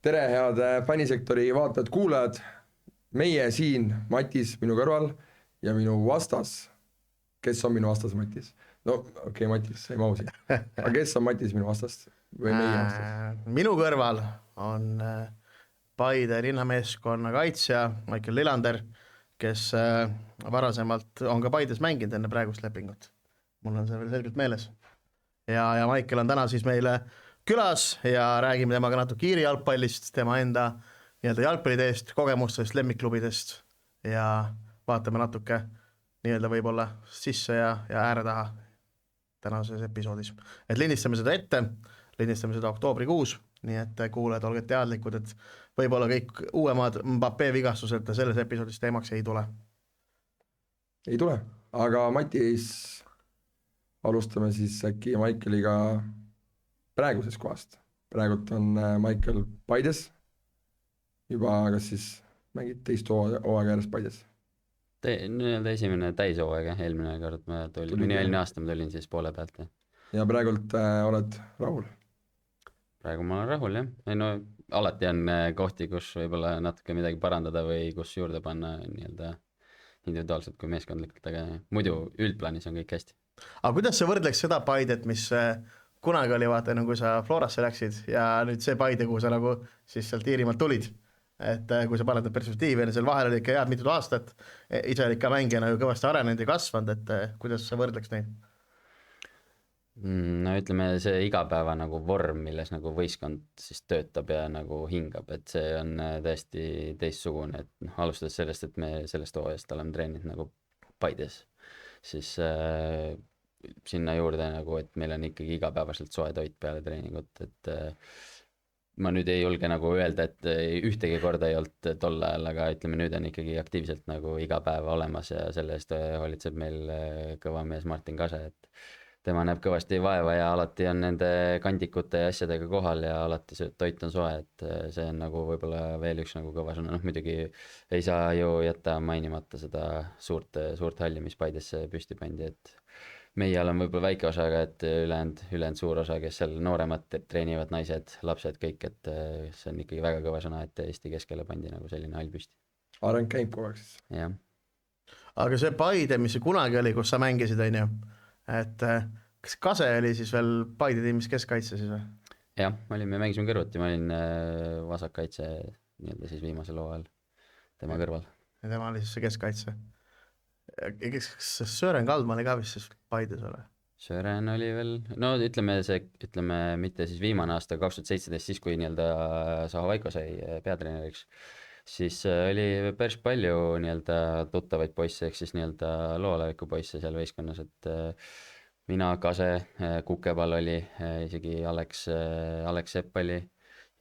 tere, head fännisektori vaatajad, kuulajad. Meie siin, Matis minu kõrval ja minu vastas. Kes on minu vastas, Matis? No okei, Matis, ei mahu siin. Aga kes on Matis minu vastas või meie vastas? Minu kõrval on Paide linnameeskonna kaitsja Michael Lillander, kes varasemalt on ka Paides mänginud enne praegust lepingut. Mul on see veel selgelt meeles. Ja Michael on täna siis meile külas ja räägime temaga natuke Iiri jalgpallist, tema enda jalgpalliteest, kogemustest, lemmikklubidest ja vaatame natuke võib-olla sisse ja ääre taha tänases episoodis. Et lindistame seda ette, lindistame seda oktoobrikuus, nii et kuulajad, olge teadlikud, et võib-olla kõik uuemad Mbappé vigastused selles episoodis teemaks ei tule. Ei tule, aga Matis, alustame siis äkki Michaeliga praegusest kohast. Praegult on Michael Paides, juba kas siis mängid teist hooaega järjest Paides? Esimene täishooaega, eelmine kord ma tulin, mõni eelmine aasta ma tulin siis poole pealt. Ja praegult oled rahul? Praegu ma olen rahul, jah. No, alati on kohti, kus võib-olla natuke midagi parandada või kus juurde panna individuaalselt kui meeskondlikult, aga muidu üldplaanis on kõik hästi. Aga kuidas sa võrdleks seda Paidet, mis kunagi oli, vaata, kui sa Florasse läksid ja nüüd see Paide, kuhu sa nagu siis sealt Iirimaalt tulid, et kui sa paned perspektiivi, seal vahel oli ikka head mitud aastat, ise oli ikka mängijana ju kõvasti arenenud ja kasvanud, et kuidas sa võrdleks neid? No ütleme, see igapäeva nagu vorm, milles nagu võistkond siis töötab ja nagu hingab, et see on täiesti teistsugune, et alustades sellest, et me sellest hooajast oleme treeninud nagu Paides, siis sinna juurde nagu, et meil on ikkagi igapäevaselt soe toit peale treeningut, et ma nüüd ei julge nagu öelda, et ühtegi korda ei olnud tol ajal, aga ütleme, nüüd on ikkagi aktiivselt nagu iga päev olemas ja selle eest hoolitseb meil kõva mees Martin Kase, et tema näeb kõvasti vaeva ja alati on nende kandikute ja asjadega kohal ja alati see toit on soe, et see on nagu võib-olla veel üks nagu kõva sõna, muidugi ei saa ju jätta mainimata seda suurt halli, mis Paidesse püsti pandi, et meie oleme võib-olla väike osa, aga et ülejäänud suur osa, kes seal nooremad treenivad, naised, lapsed, kõik, et see on ikkagi väga kõva sõna, et Eesti keskele pandi nagu selline hall püsti. Areng käib kogu aeg siis. Jah. Aga see Paide, mis see kunagi oli, kus sa mängisid, on ju, et kas Kase oli siis veel Paide tiimis keskkaitse siis või? Jah, me mängisime kõrvuti, ma olin vasakkaitse siis viimasel hooajal tema kõrval. Ja tema oli siis see keskkaitse. Kas Sören Kaldma oli ka vist siis Paides ole? Sören oli veel, no ütleme mitte siis viimane aasta 2017, siis kui Saho Vaiko sai peatreeneriks, siis oli päris palju tuttavaid poisse, ehk siis loolaviku poisse seal võistkonnas, et mina, Kase, Kukepall oli, isegi Alex Sepp oli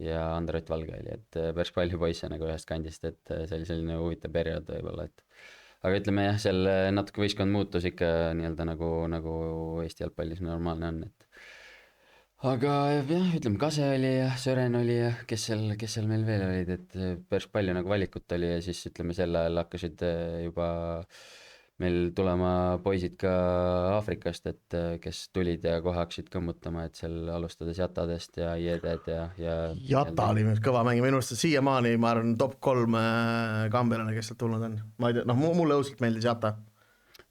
ja Andrei Valge oli, et päris palju poisse nagu ühest kandist, et see oli selline huvitav periood võib-olla, et aga ütleme jah, seal natuke võistkond muutus ikka nagu Eesti jalgpallis normaalne on, et aga jah, ütleme Kase oli ja Sören oli ja kes seal meil veel olid, et päris palju nagu valikut oli ja siis ütleme sel ajal hakkasid juba meil tulema poisid ka Aafrikast, et kes tulid ja kohe hakkasid kõmmutama, et seal alustades Jatadest ja Ieded ja Jata oli kõva mängima, minu arust siiamaani, ma arvan, top 3 kambelane, kes sealt tulnud on. Ma ei tea, mulle õudselt meeldis Jata.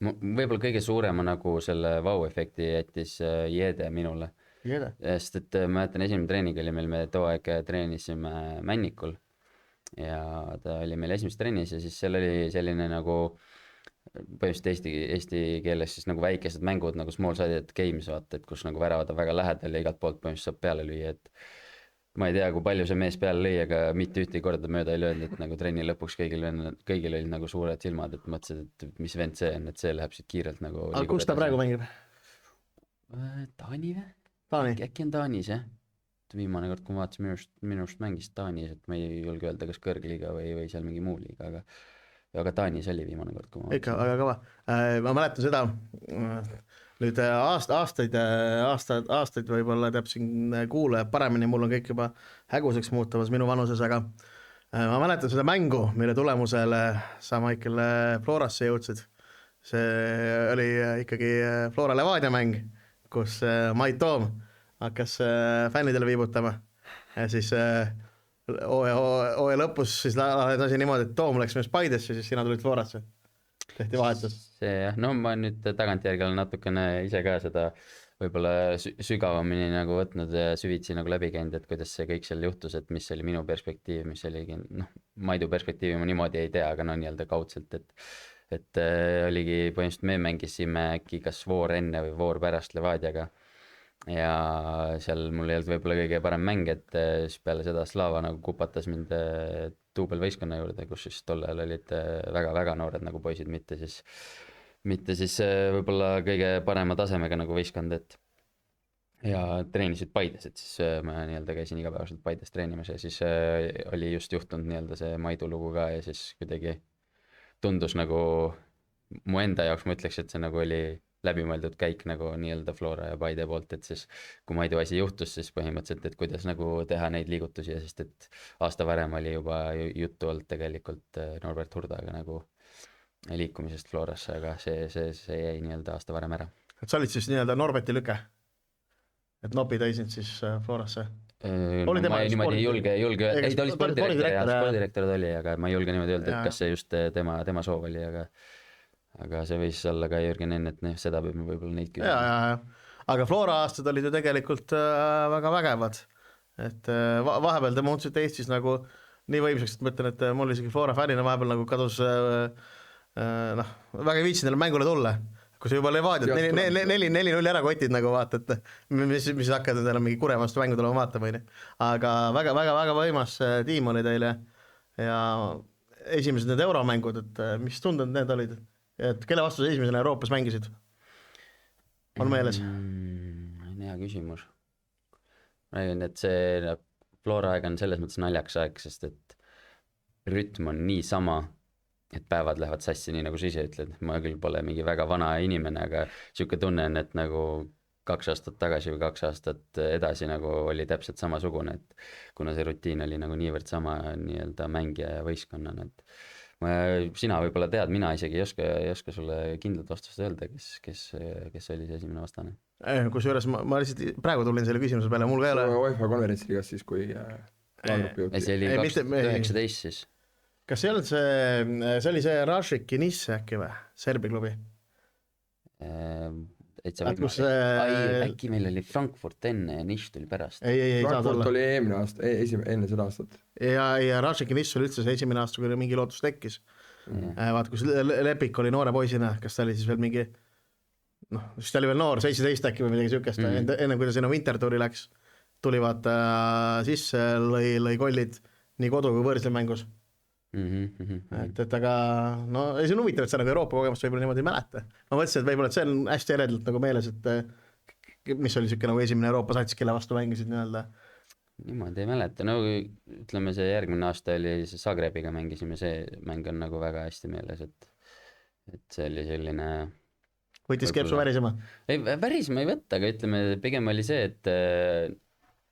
Võib-olla kõige suurema nagu selle vau-efekti jättis Iede minule. Iede? Sest et ma mäletan, esimene treening oli meil, me too aeg treenisime Männikul ja ta oli meil esimeses trennis ja siis seal oli selline nagu põhimõtteliselt eesti keeles siis nagu väikesed mängud nagu small-sided games, vaata, et kus nagu väravad on väga lähedal ja igalt poolt põhimõtteliselt saab peale lüüa, et ma ei tea, kui palju see mees peale lõi, aga mitte ühtegi korda mööda ei löönud, et nagu trenni lõpuks kõigil olid nagu suured silmad, et mõtlesid, et mis vend see on, et see läheb siit kiirelt nagu. Aga kus ta praegu mängib? Taani või? Taani? Äkki on Taanis, jah? Viimane kord, kui ma vaatasin minust mängis Taanis, et ma ei julge öelda, kas kõrgliiga või seal mingi muu liiga, aga Taanis oli viimane kord, kui ma ikka, väga kõva. Ma mäletan seda, nüüd aastaid võib-olla teab siin kuulaja paremini, mul on kõik juba häguseks muutumas minu vanuses, aga ma mäletan seda mängu, mille tulemusele sa Michael Florasse jõudsid. See oli ikkagi Flora Levadia mäng, kus Mait Toom hakkas fännidele viibutama ja siis hooaja lõpus siis lahenes asi niimoodi, et Toom läks meist Paidesse, siis sina tulid Florasse. Tehti vahetus. see jah, no ma nüüd tagantjärgi olen natukene ise ka seda võib-olla sügavamini nagu võtnud ja süvitsi nagu läbi käinud, et kuidas see kõik seal juhtus, et mis oli minu perspektiiv, mis oligi, noh, Maidu perspektiivi ma niimoodi ei tea, aga no nii-öelda kaudselt, et oligi põhimõtteliselt me mängisime äkki kas voor enne või voor pärast Levadiaga ja seal mul ei olnud võib-olla kõige parem mäng, et siis peale seda Slava nagu kupatas mind duubelvõistkonna juurde, kus siis tol ajal olid väga-väga noored nagu poisid, mitte siis võib-olla kõige parema tasemega nagu võistkond, et ja treenisid Paides, et siis ma nii-öelda käisin igapäevaselt Paides treenimas ja siis oli just juhtunud nii-öelda see Maidu lugu ka ja siis kuidagi tundus nagu mu enda jaoks, ma ütleks, et see nagu oli läbimõeldud käik nagu nii-öelda Flora ja Paide poolt, et siis kui Maidu asi juhtus, siis põhimõtteliselt, et kuidas nagu teha neid liigutusi ja sest et aasta varem oli juba juttu olnud tegelikult Norbert Hurdaga nagu liikumisest Florasse, aga see jäi nii-öelda aasta varem ära. Et sa olid siis nii-öelda Norberti lüke? Et Nopi tõi sind siis Florasse? Oli tema ma niimoodi ei julge, Ei, ei ta oli spordidirektor ta oli, aga ma ei julge niimoodi öelda, Jaa. et kas see just tema soov oli, aga see võis olla ka Jürgen Enn, et seda peab võib-olla neid küsima. ja. Aga Flora aastad olid ju tegelikult väga vägevad. Et vahepeal te muutusite Eestis nagu nii võimsaks, et ma ütlen, et mul isegi Flora fännina vahepeal nagu kadus noh, väga ei viitsinud neile mängule tulla. Kui sa juba Levadiat 4-0 ära kotid nagu vaata, et mis hakkad endale mingi Kure vastu mängu tulema vaatama, aga väga võimas tiim oli teile ja esimesed need euromängud, et mis tunded need olid, et kelle vastu sa esimesena Euroopas mängisid? On meeles? Hea küsimus. Ma räägin, et see Flora aeg on selles mõttes naljakas aeg, sest et rütm on nii sama, et päevad lähevad sassi, nii nagu sa ise ütled. Ma küll pole mingi väga vana inimene, aga siuke tunne on, et nagu 2 aastat tagasi või 2 aastat edasi nagu oli täpselt samasugune, et kuna see rutiin oli nagu niivõrd sama nii-öelda mängija ja võistkonnana, et sina võib-olla tead, mina isegi ei oska sulle kindlat vastust öelda, kes oli see esimene vastane. Kusjuures ma lihtsalt praegu tulin selle küsimuse peale, mul ka ei ole. UEFA konverentsiligas siis, kui laagrupi jõudis. See oli 2019 siis. Kas ei olnud see oli see Rašik Kinisse äkki või? Serbi klubi? Äkki meil oli Frankfurt enne ja Niš tuli pärast. Ei Frankfurt oli eelmine aasta, enne seda aastat. Ja Rašik Kiniss oli üldse see esimene aasta, kui mingi lootus tekkis. Vaat, kus Lepik oli noore poisina, kas ta oli siis veel mingi siis ta oli veel noor, 17 äkki või midagi siukest, enne kui ta sinna Wintertouri läks, tuli vaata sisse, lõi kollid nii kodu kui võõrsel mängus. Et aga no see on huvitav, et sa nagu Euroopa kogemust võib-olla niimoodi ei mäleta. Ma mõtlesin, et võib-olla et see on hästi eredalt nagu meeles, et mis oli siuke nagu esimene Euroopa sats, kelle vastu mängisid nii-öelda. Niimoodi ei mäleta, no ütleme see järgmine aasta oli see Zagrebiga mängisime, see mäng on nagu väga hästi meeles, et see oli selline võttis kepsu värisema? Ei, värisema ei võtta, aga ütleme, pigem oli see, et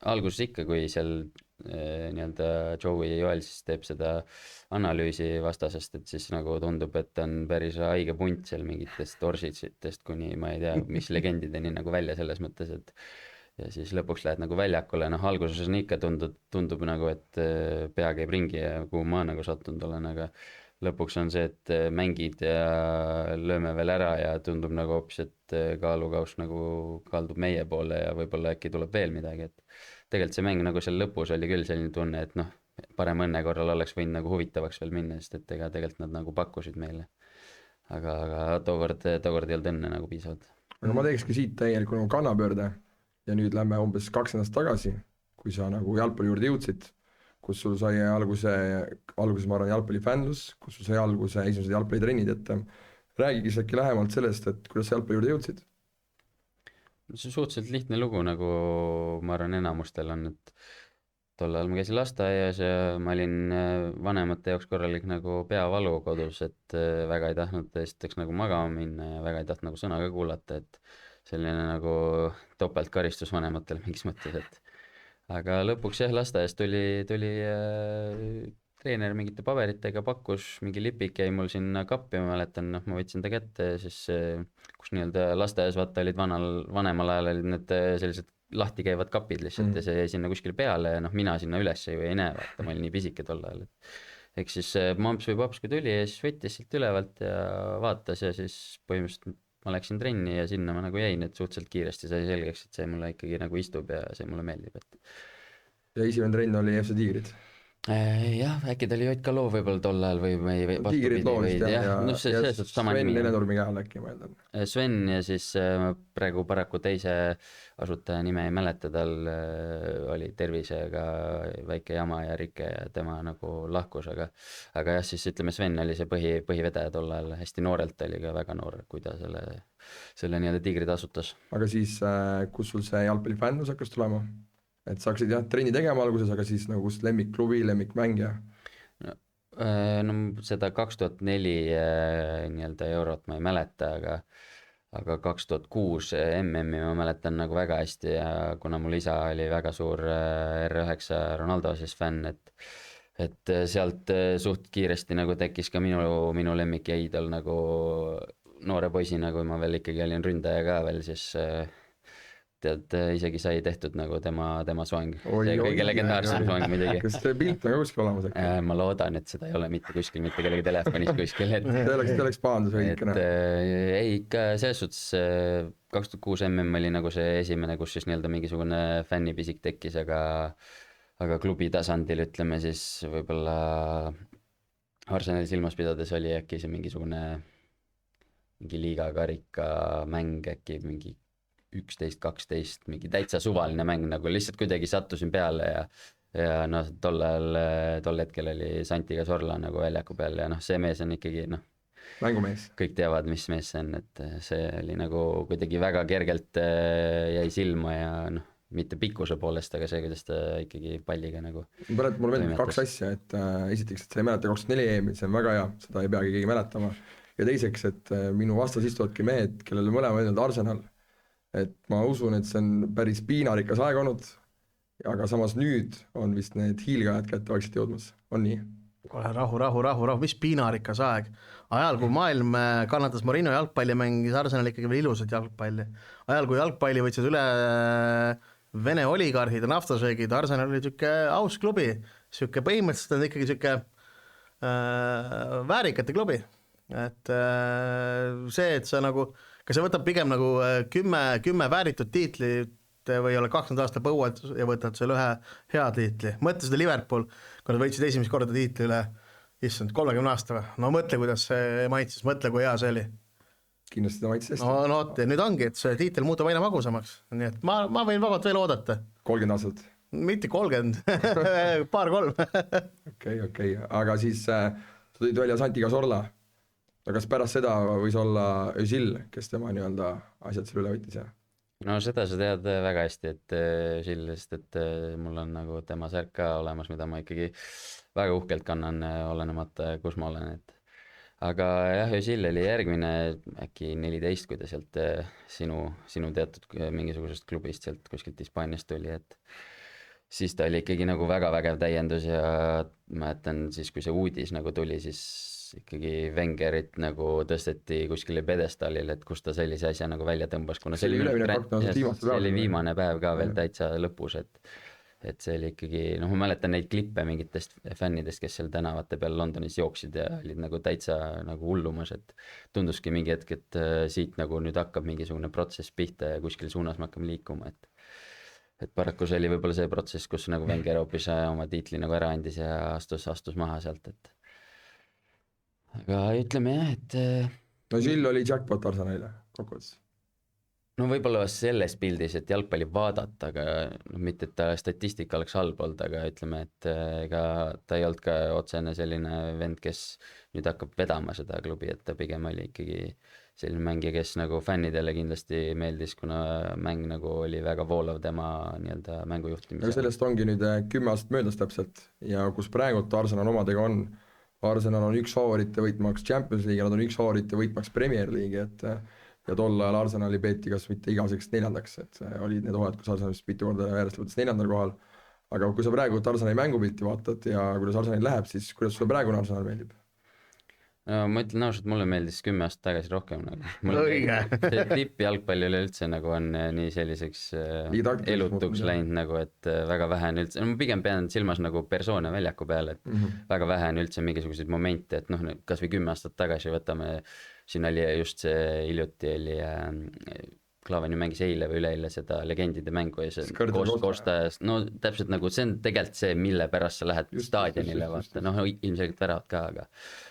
alguses ikka, kui seal nii-öelda Joey Joel siis teeb seda analüüsi vastasest, et siis nagu tundub, et on päris haige punt seal mingitest Orsitsitest kuni ma ei tea, mis legendideni nagu välja selles mõttes, et ja siis lõpuks lähed nagu väljakule, alguses on ikka tundub nagu, et pea käib ringi ja kuhu ma nagu sattunud olen, aga lõpuks on see, et mängid ja lööme veel ära ja tundub nagu hoopis, et kaalukaus nagu kaldub meie poole ja võib-olla äkki tuleb veel midagi, et tegelikult see mäng nagu seal lõpus oli küll selline tunne, et parem õnne korral oleks võinud nagu huvitavaks veel minna, sest et ega tegelikult nad nagu pakkusid meile. Aga tookord ei olnud õnne nagu piisavalt. Aga ma teekski siit täielikult nagu kannapöörde ja nüüd lähme umbes 2 nädalat tagasi, kui sa nagu jalgpalli juurde jõudsid, kus sul sai alguses ma arvan jalgpallifännlus, kus sul sai alguse esimesed jalgpallitrennid, et räägigi äkki lähemalt sellest, et kuidas sa jalgpalli juurde jõudsid? See suhteliselt lihtne lugu, nagu ma arvan enamustel on, et tol ajal ma käisin lasteaias ja ma olin vanemate jaoks korralik nagu peavalu kodus, et väga ei tahtnud esiteks nagu magama minna ja väga ei tahtnud nagu sõna ka kuulata, et selline nagu topeltkaristus vanematele mingis mõttes, et aga lõpuks jah, lasteaias tuli treener mingite paberitega, pakkus mingi lipik jäi mul sinna kappi, ma mäletan, ma võtsin ta kätte ja siis kus nii-öelda lasteaias vaata olid vanemal ajal olid need sellised lahti käivad kapid lihtsalt ja see jäi sinna kuskile peale ja noh, mina sinna üles ju ei näe, vaata, ma olin nii pisike tol ajal, et eks siis mamps või paps kui tuli ja siis võttis silt ülevalt ja vaatas ja siis põhimõtteliselt ma läksin trenni ja sinna ma nagu jäin, et suhteliselt kiiresti sai selgeks, et see mulle ikkagi nagu istub ja see mulle meeldib, et ja esimene trenn oli FC Tigrid. jah, äkki ta oli Jotka Loo võib-olla tol ajal või Tigrid loo vist jah, no see selles suhtes sama Sven nimi. Lenetormi käel äkki ma eeldan. Sven ja siis praegu paraku teise asutaja nime ei mäleta, tal oli tervisega väike jama ja rike ja tema nagu lahkus, aga jah, siis ütleme, Sven oli see põhivedaja tol ajal, hästi noorelt oli ka väga noor, kui ta selle nii-öelda Tigrid asutas. Aga siis, kus sul see jalgpallifännus hakkas tulema? Et sa hakkasid jah trenni tegema alguses, aga siis nagu kust lemmikklubi, lemmikmängija? No seda 2004 nii-öelda eurot ma ei mäleta, aga 2006 MM-i ma mäletan nagu väga hästi ja kuna mul isa oli väga suur R9 Ronaldo siis fänn, et sealt suht kiiresti nagu tekkis ka minu lemmik ja iidol nagu noore poisina, kui ma veel ikkagi olin ründaja ka veel, siis tead, isegi sai tehtud nagu tema soeng. See kõige legendaarsem soeng muidugi. Kas see pilt on kuskil olemas äkki? Ma loodan, et seda ei ole mitte kuskil, mitte kellegi telefonis kuskil. See oleks pahandus veidikene. Ei, ikka selles suhtes 2006 MM oli nagu see esimene, kus siis nii-öelda mingisugune fännipisik tekkis, aga klubi tasandil ütleme siis võib-olla Arsenali silmas pidades oli äkki see mingi liigakarika mäng, äkki mingi 11-12, mingi täitsa suvaline mäng, nagu lihtsalt kuidagi sattusin peale ja noh, tol hetkel oli Santi Cazorla nagu väljaku peal ja noh, see mees on ikkagi noh, mängumees. kõik teavad, mis mees see on, et see oli nagu kuidagi väga kergelt jäi silma ja noh, mitte pikkuse poolest, aga see, kuidas ta ikkagi palliga nagu mulle meeldib kaks asja, et esiteks, et sa ei mäleta 2004 EM-i, see on väga hea, seda ei peagi keegi mäletama, ja teiseks, et minu vastas istuvadki mehed, kellele mõlema öelnud Arsenal, et ma usun, et see on päris piinarikas aeg olnud, aga samas nüüd on vist need hiilgajad kätte vaikselt jõudmas, on nii? Rahu, mis piinarikas aeg. Ajal, kui maailm kannatas Mourinho jalgpalli, mängis Arsenal ikkagi veel ilusat jalgpalli. Ajal, kui jalgpalli võtsid üle Vene oligarhid ja naftasöögid, Arsenal oli siuke aus klubi, siuke põhimõtteliselt on ikkagi siuke väärikate klubi. Et see, et sa nagu, kas sa võtab pigem nagu 10 vääritud tiitlit või ole 20 aasta põuad ja võtad selle ühe hea tiitli. Mõtle seda Liverpool, kui nad võitsid esimest korda tiitli üle, issand, 30 aasta või? No mõtle, kuidas see maitses, mõtle, kui hea see oli. Kindlasti ta maitses hästi. No oot, nüüd ongi, et see tiitel muutub aina magusamaks, nii et ma võin vabalt veel oodata. 30 aastat? Mitte 30, paar-kolm. Okei, aga siis sa tõid välja Santi Cazorla. Aga kas pärast seda võis olla Özil, kes tema nii-öelda asjad selle üle võttis? No seda sa tead väga hästi, et Özil, sest et mul on nagu tema särk ka olemas, mida ma ikkagi väga uhkelt kannan, olenemata kus ma olen, et aga jah, Özil oli järgmine äkki 14, kui ta sealt sinu teatud mingisugusest klubist sealt kuskilt Hispaaniast tuli, et siis ta oli ikkagi nagu väga vägev täiendus ja mäletan siis, kui see uudis nagu tuli, siis ikkagi Wengerit nagu tõsteti kuskile pedestaalil, et kus ta sellise asja nagu välja tõmbas, kuna see oli viimane päev ka veel täitsa lõpus, et see oli ikkagi, noh, ma mäletan neid klippe mingitest fännidest, kes seal tänavate peal Londonis jooksid ja olid nagu täitsa nagu hullumas, et tunduski mingi hetk, et siit nagu nüüd hakkab mingisugune protsess pihta ja kuskil suunas me hakkame liikuma, et paraku see oli võib-olla see protsess, kus nagu Wenger hoopis oma tiitli nagu ära andis ja astus maha sealt, et aga ütleme jah, et no Žill oli jackpot Arsenalile kokkuvõttes. No võib-olla selles pildis, et jalgpalli vaadata, aga no, mitte, et ta statistika oleks halb olnud, aga ütleme, et ega ta ei olnud ka otsene selline vend, kes nüüd hakkab vedama seda klubi, et ta pigem oli ikkagi selline mängija, kes nagu fännidele kindlasti meeldis, kuna mäng nagu oli väga voolav tema nii-öelda mängujuhtimise. Ja sellest ongi nüüd 10 aastat möödas täpselt ja kus praegult Arsenal omadega on, Arsenal on üks favorite võitmaks Champions League ja nad on üks favorite võitmaks Premier League, et ja tol ajal Arsenali peeti kas mitte igaseks 4., et olid need hooajad, kus Arsenal mitu korda järjest võttes 4. kohal, aga kui sa praegu Arsenali mängupilti vaatad ja kuidas Arsenal läheb, siis kuidas sulle praegune Arsenal meeldib? no ma ütlen ausalt, mulle meeldis 10 aastat tagasi rohkem nagu. Õige. See tippjalgpall üleüldse nagu on nii selliseks Nii taktiliseks elutuks muutunud, jah. läinud nagu, et väga vähe on üldse, no ma pigem pean silmas nagu persoone väljaku peal, et väga vähe on üldse mingisuguseid momente, et noh, kas või 10 aastat tagasi võtame, siin oli just see hiljuti oli Klavan ju mängis eile või üleeile seda legendide mängu ja see Skõrde koostajas, no täpselt nagu see on tegelikult see, mille pärast sa lähed staadionile, vaata, noh ilmselgelt väravad ka,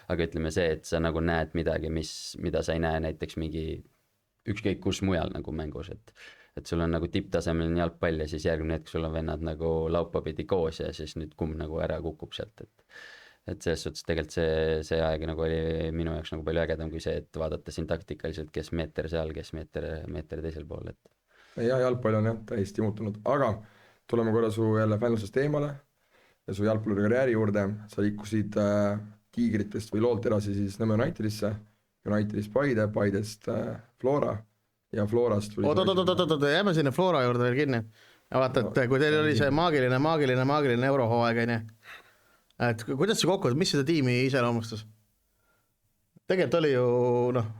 aga ütleme see, et sa nagu näed midagi, mida sa ei näe näiteks mingi ükskõik kus mujal nagu mängus, et sul on nagu tipptasemeline jalgpall ja siis järgmine hetk sul on vennad nagu laupapidi koos ja siis nüüd kumb nagu ära kukub sealt, et selles suhtes tegelikult see aeg nagu oli minu jaoks nagu palju ägedam kui see, et vaadata siin taktikaliselt, kes meeter seal, kes meeter teisel pool, et. Ja jalgpall on jah täiesti muutunud, aga tuleme korra su jälle fännlusest eemale ja su jalgpalluri karjääri juurde, sa liikusid Tiigritest või Loolt edasi siis Nõmme Unitedisse, Unitedist Paidest Flora ja Florast tuli oot, jääme sinna Flora juurde veel kinni. Ja vaata, et kui teil oli see maagiline eurohooaeg, onju, et kuidas see kokku, mis seda tiimi iseloomustas? Tegelikult oli ju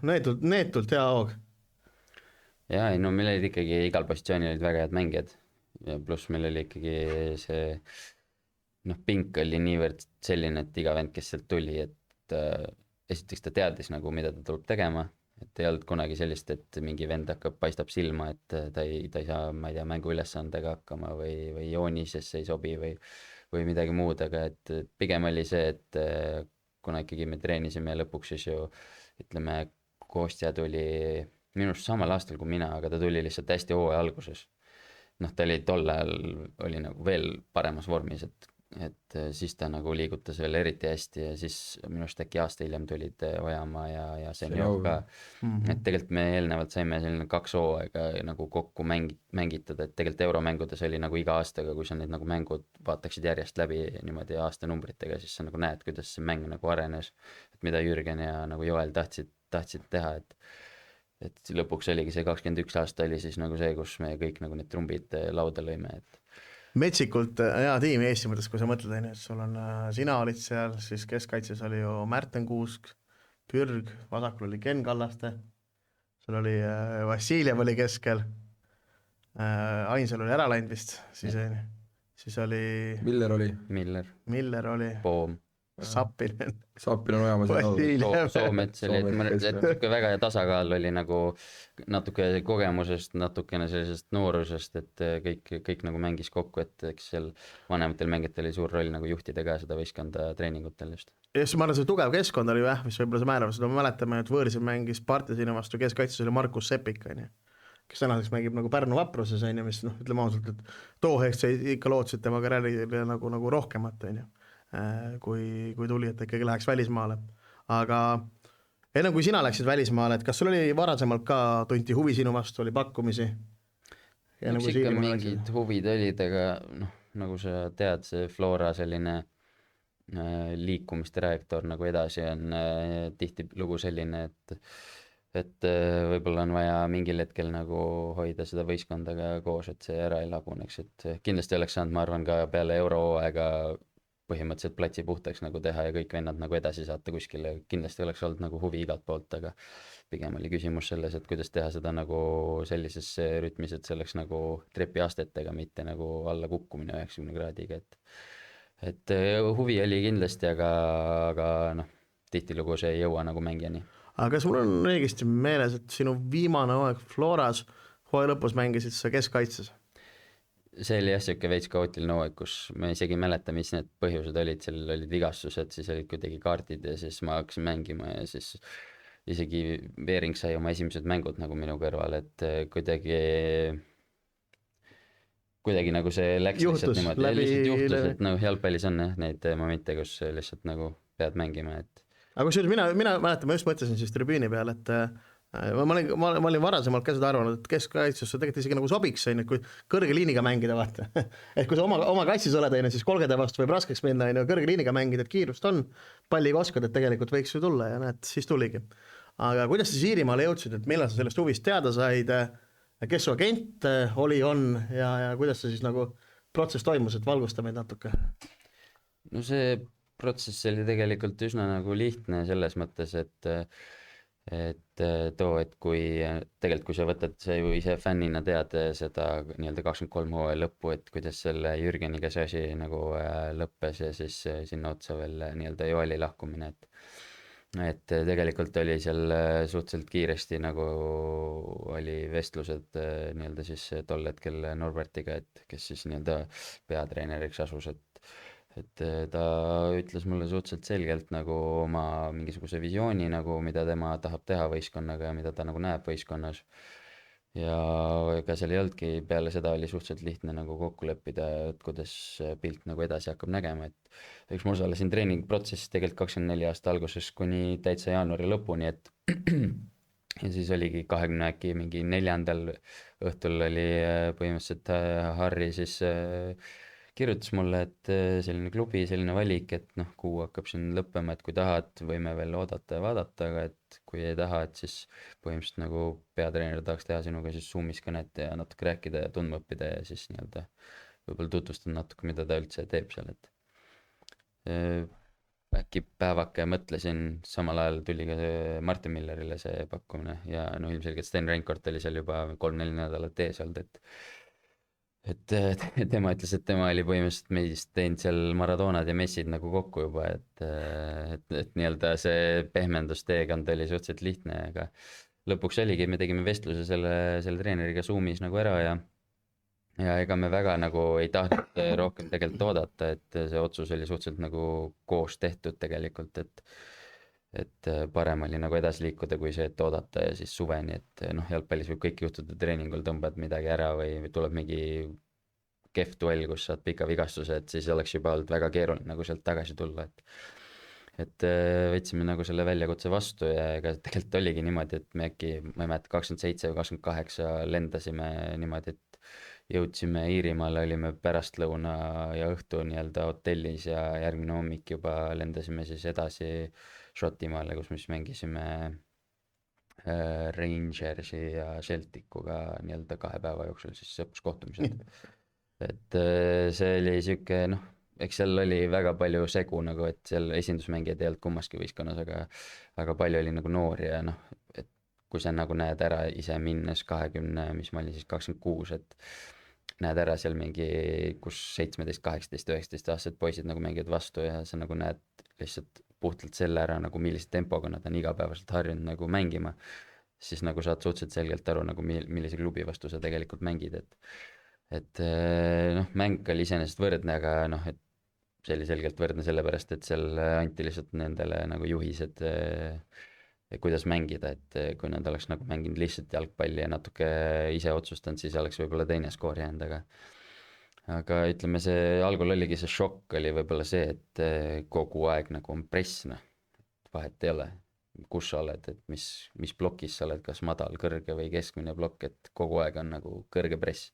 neetult hea hoog. Jaa, ei no meil olid ikkagi igal positsioonil olid väga head mängijad ja pluss meil oli ikkagi see pink oli niivõrd selline, et iga vend, kes sealt tuli, et esiteks ta teadis nagu, mida ta tuleb tegema, et ei olnud kunagi sellist, et mingi vend paistab silma, et ta ei saa, ma ei tea, mängu ülesandega hakkama või joonisesse ei sobi või midagi muud, aga et pigem oli see, et kuna ikkagi me treenisime ja lõpuks siis ju ütleme, Kostja tuli minust samal aastal kui mina, aga ta tuli lihtsalt hästi hooaja alguses. Ta oli tol ajal oli nagu veel paremas vormis, et siis ta nagu liigutas veel eriti hästi ja siis minust äkki aasta hiljem tulid Ojamaa ja Senjov ka. Et tegelikult me eelnevalt saime selline 2 hooaega nagu kokku mängitada, et tegelikult euromängudes oli nagu iga aastaga, kui sa need nagu mängud vaataksid järjest läbi niimoodi aastanumbritega, siis sa nagu näed, kuidas see mäng nagu arenes, et mida Jürgen ja nagu Joel tahtsid teha, et lõpuks oligi see 21 aasta oli siis nagu see, kus me kõik nagu need trumbid lauda lõime, et metsikult hea tiim Eesti mõttes, kui sa mõtled, et sul on, sina olid seal, siis keskkaitses oli ju Märten Kuusk, Pürg, vasakul oli Ken Kallaste, sul oli Vassiljev oli keskel, Ainsel oli ära läinud vist, siis oli Miller oli, Poom, Sappinen Ojamas Soomets oli, et väga hea tasakaal oli nagu natuke kogemusest, natukene sellisest noorusest, et kõik nagu mängis kokku, et eks seal vanematel mängijatel oli suur roll nagu juhtida ka seda võistkonda treeningutel just. Ja siis ma arvan, see tugev keskkond oli mis võib-olla see määrav, seda me mäletame, et võõrsil mängis Partisini vastu keskkaitses oli Markus Sepik, kes tänaseks mängib nagu Pärnu Vapruses, mis ütleme ausalt, et too hetkeks ikka lootsid tema karjäärile nagu rohkemat, kui tuli, et ikkagi läheks välismaale. Aga ennem kui sina läksid välismaale, et kas sul oli varasemalt ka tunti huvi sinu vastu, oli pakkumisi? Üks ikka mingid huvid olid, aga nagu sa tead, see Flora selline liikumistrajektoor nagu edasi on tihti lugu selline, et võib-olla on vaja mingil hetkel nagu hoida seda võistkondaga koos, et see ära ei laguneks, et kindlasti oleks saanud, ma arvan, ka peale eurohooaega põhimõtteliselt platsi puhtaks nagu teha ja kõik vennad nagu edasi saata kuskile, kindlasti oleks olnud nagu huvi igalt poolt, aga pigem oli küsimus selles, et kuidas teha seda nagu sellises rütmis, et see oleks nagu trepiastetega, mitte nagu alla kukkumine 90 kraadiga, et huvi oli kindlasti, aga tihtilugu see ei jõua nagu mängijani. Aga kas mul on õigesti meeles, et sinu viimane hooaeg Floras hooaja lõpus mängisid sa keskkaitses? See oli jah siuke veits kaootiline hooaeg, kus ma isegi ei mäleta, mis need põhjused olid, seal olid vigastused, siis olid kuidagi kaardid ja siis ma hakkasin mängima ja siis isegi Veering sai oma esimesed mängud nagu minu kõrval, et kuidagi nagu see läks lihtsalt niimoodi, lihtsalt juhtus, et jalgpallis on neid momente, kus lihtsalt nagu pead mängima, et aga kusjuures mina mäletan, ma just mõtlesin siis tribüüni peal, et ma olin varasemalt ka seda arvanud, et keskkaitsus tegelikult isegi nagu sobiks, kui kõrge liiniga mängida, vaata. Et kui sa oma kaitsis oled, siis kolgede vastu võib raskeks minna, kõrge liiniga mängida, et kiirust on, palliga oskad, et tegelikult võiks ju tulla ja näed, siis tuligi. Aga kuidas sa Siirimaale jõudsid, et millal sa sellest huvist teada said, kes su agent on ja kuidas see siis nagu protsess toimus, et valgusta meid natuke? No see protsess oli tegelikult üsna nagu lihtne selles mõttes, et kui tegelikult, kui sa võtad, sa ju ise fännina tead seda nii-öelda 23 hooaja lõppu, et kuidas selle Jürgeniga see asi nagu lõppes ja siis sinna otsa veel nii-öelda Joeli lahkumine, et tegelikult oli seal suhteliselt kiiresti nagu oli vestlused nii-öelda siis tol hetkel Norbertiga, et kes siis nii-öelda peatreeneriks asus, et ta ütles mulle suhteliselt selgelt nagu oma mingisuguse visiooni nagu, mida tema tahab teha võistkonnaga ja mida ta nagu näeb võistkonnas. Ja ega seal ei olnudki, peale seda oli suhteliselt lihtne nagu kokku leppida, et kuidas pilt nagu edasi hakkab nägema, et eks ma osalesin treeningprotsessis tegelikult 24 aasta alguses kuni täitsa jaanuari lõpuni, et ja siis oligi 20 äkki mingi 4. õhtul oli põhimõtteliselt Harri siis kirjutas mulle, et selline klubi, selline valik, et noh, kuu hakkab siin lõppema, et kui tahad, võime veel oodata ja vaadata, aga et kui ei taha, et siis põhimõtteliselt nagu peatreener tahaks teha sinuga siis Zoomis kõnet ja natuke rääkida ja tundma õppida ja siis nii-öelda võib-olla tutvustada natuke, mida ta üldse teeb seal, et äkki päevake mõtlesin, samal ajal tuli ka Martin Millerile see pakkumine ja no ilmselgelt Sten Reinkord oli seal juba 3-4 nädalat ees olnud, et tema ütles, et tema oli põhimõtteliselt meist teinud seal Maradonad ja Messid nagu kokku juba, et nii-öelda see pehmendusteekond oli suhteliselt lihtne, aga lõpuks oligi, me tegime vestluse selle treeneriga Zoomis nagu ära ja ega me väga nagu ei tahtnud rohkem tegelikult oodata, et see otsus oli suhteliselt nagu koos tehtud tegelikult, et parem oli nagu edasi liikuda kui see, et oodata ja siis suveni, et noh, jalgpallis võib kõik juhtuda, treeningul tõmbad midagi ära või tuleb mingi kehv duell, kus saad pika vigastuse, et siis oleks juba olnud väga keeruline nagu sealt tagasi tulla, et võtsime nagu selle väljakutse vastu ja ega tegelikult oligi niimoodi, et me äkki, ma ei mäleta, 27 või 28 lendasime niimoodi, et jõudsime Iirimaale, olime pärastlõuna ja õhtu nii-öelda hotellis ja järgmine hommik juba lendasime siis edasi Šotimaale, kus me siis mängisime Rangersi ja Celticuga nii-öelda 2 päeva jooksul siis sõpruskohtumised. Et see oli siuke, noh, eks seal oli väga palju segu nagu, et seal esindusmängijaid ei olnud kummaski võistkonnas, aga palju oli nagu noori ja noh, et kui sa nagu näed ära ise minnes 20, mis ma olin siis 26, et näed ära seal mingi, kus 17, 18, 19 aastased poisid nagu mängivad vastu ja sa nagu näed lihtsalt puhtalt selle ära nagu millise tempoga nad on igapäevaselt harjunud nagu mängima, siis nagu saad suhteliselt selgelt aru nagu millise klubi vastu sa tegelikult mängid, et noh, mäng oli iseenesest võrdne, aga noh, et see oli selgelt võrdne sellepärast, et seal anti lihtsalt nendele nagu juhised, kuidas mängida, et kui nad oleks nagu mänginud lihtsalt jalgpalli ja natuke ise otsustanud, siis oleks võib-olla teine skoor jäänud, aga ütleme, see algul oligi see šokk oli võib-olla see, et kogu aeg nagu on press, noh, vahet ei ole, kus sa oled, et mis plokis sa oled, kas madal, kõrge või keskmine plokk, et kogu aeg on nagu kõrge press,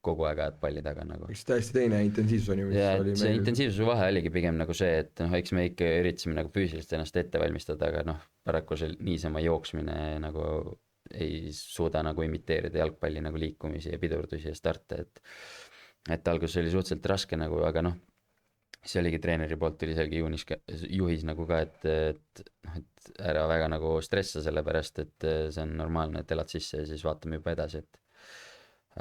kogu aeg ajad palli taga nagu. üks täiesti teine intensiivsus on ju. ja et see intensiivsuse vahe oligi pigem nagu see, et noh, eks me ikka üritasime nagu füüsiliselt ennast ette valmistada, aga noh, paraku see niisama jooksmine nagu ei suuda nagu imiteerida jalgpalli nagu liikumisi ja pidurdusi ja starte, et alguses oli suhteliselt raske nagu, aga noh, see oligi treeneri poolt tuli selge juhis nagu ka, et ära väga nagu stressa sellepärast, et see on normaalne, et elad sisse ja siis vaatame juba edasi, et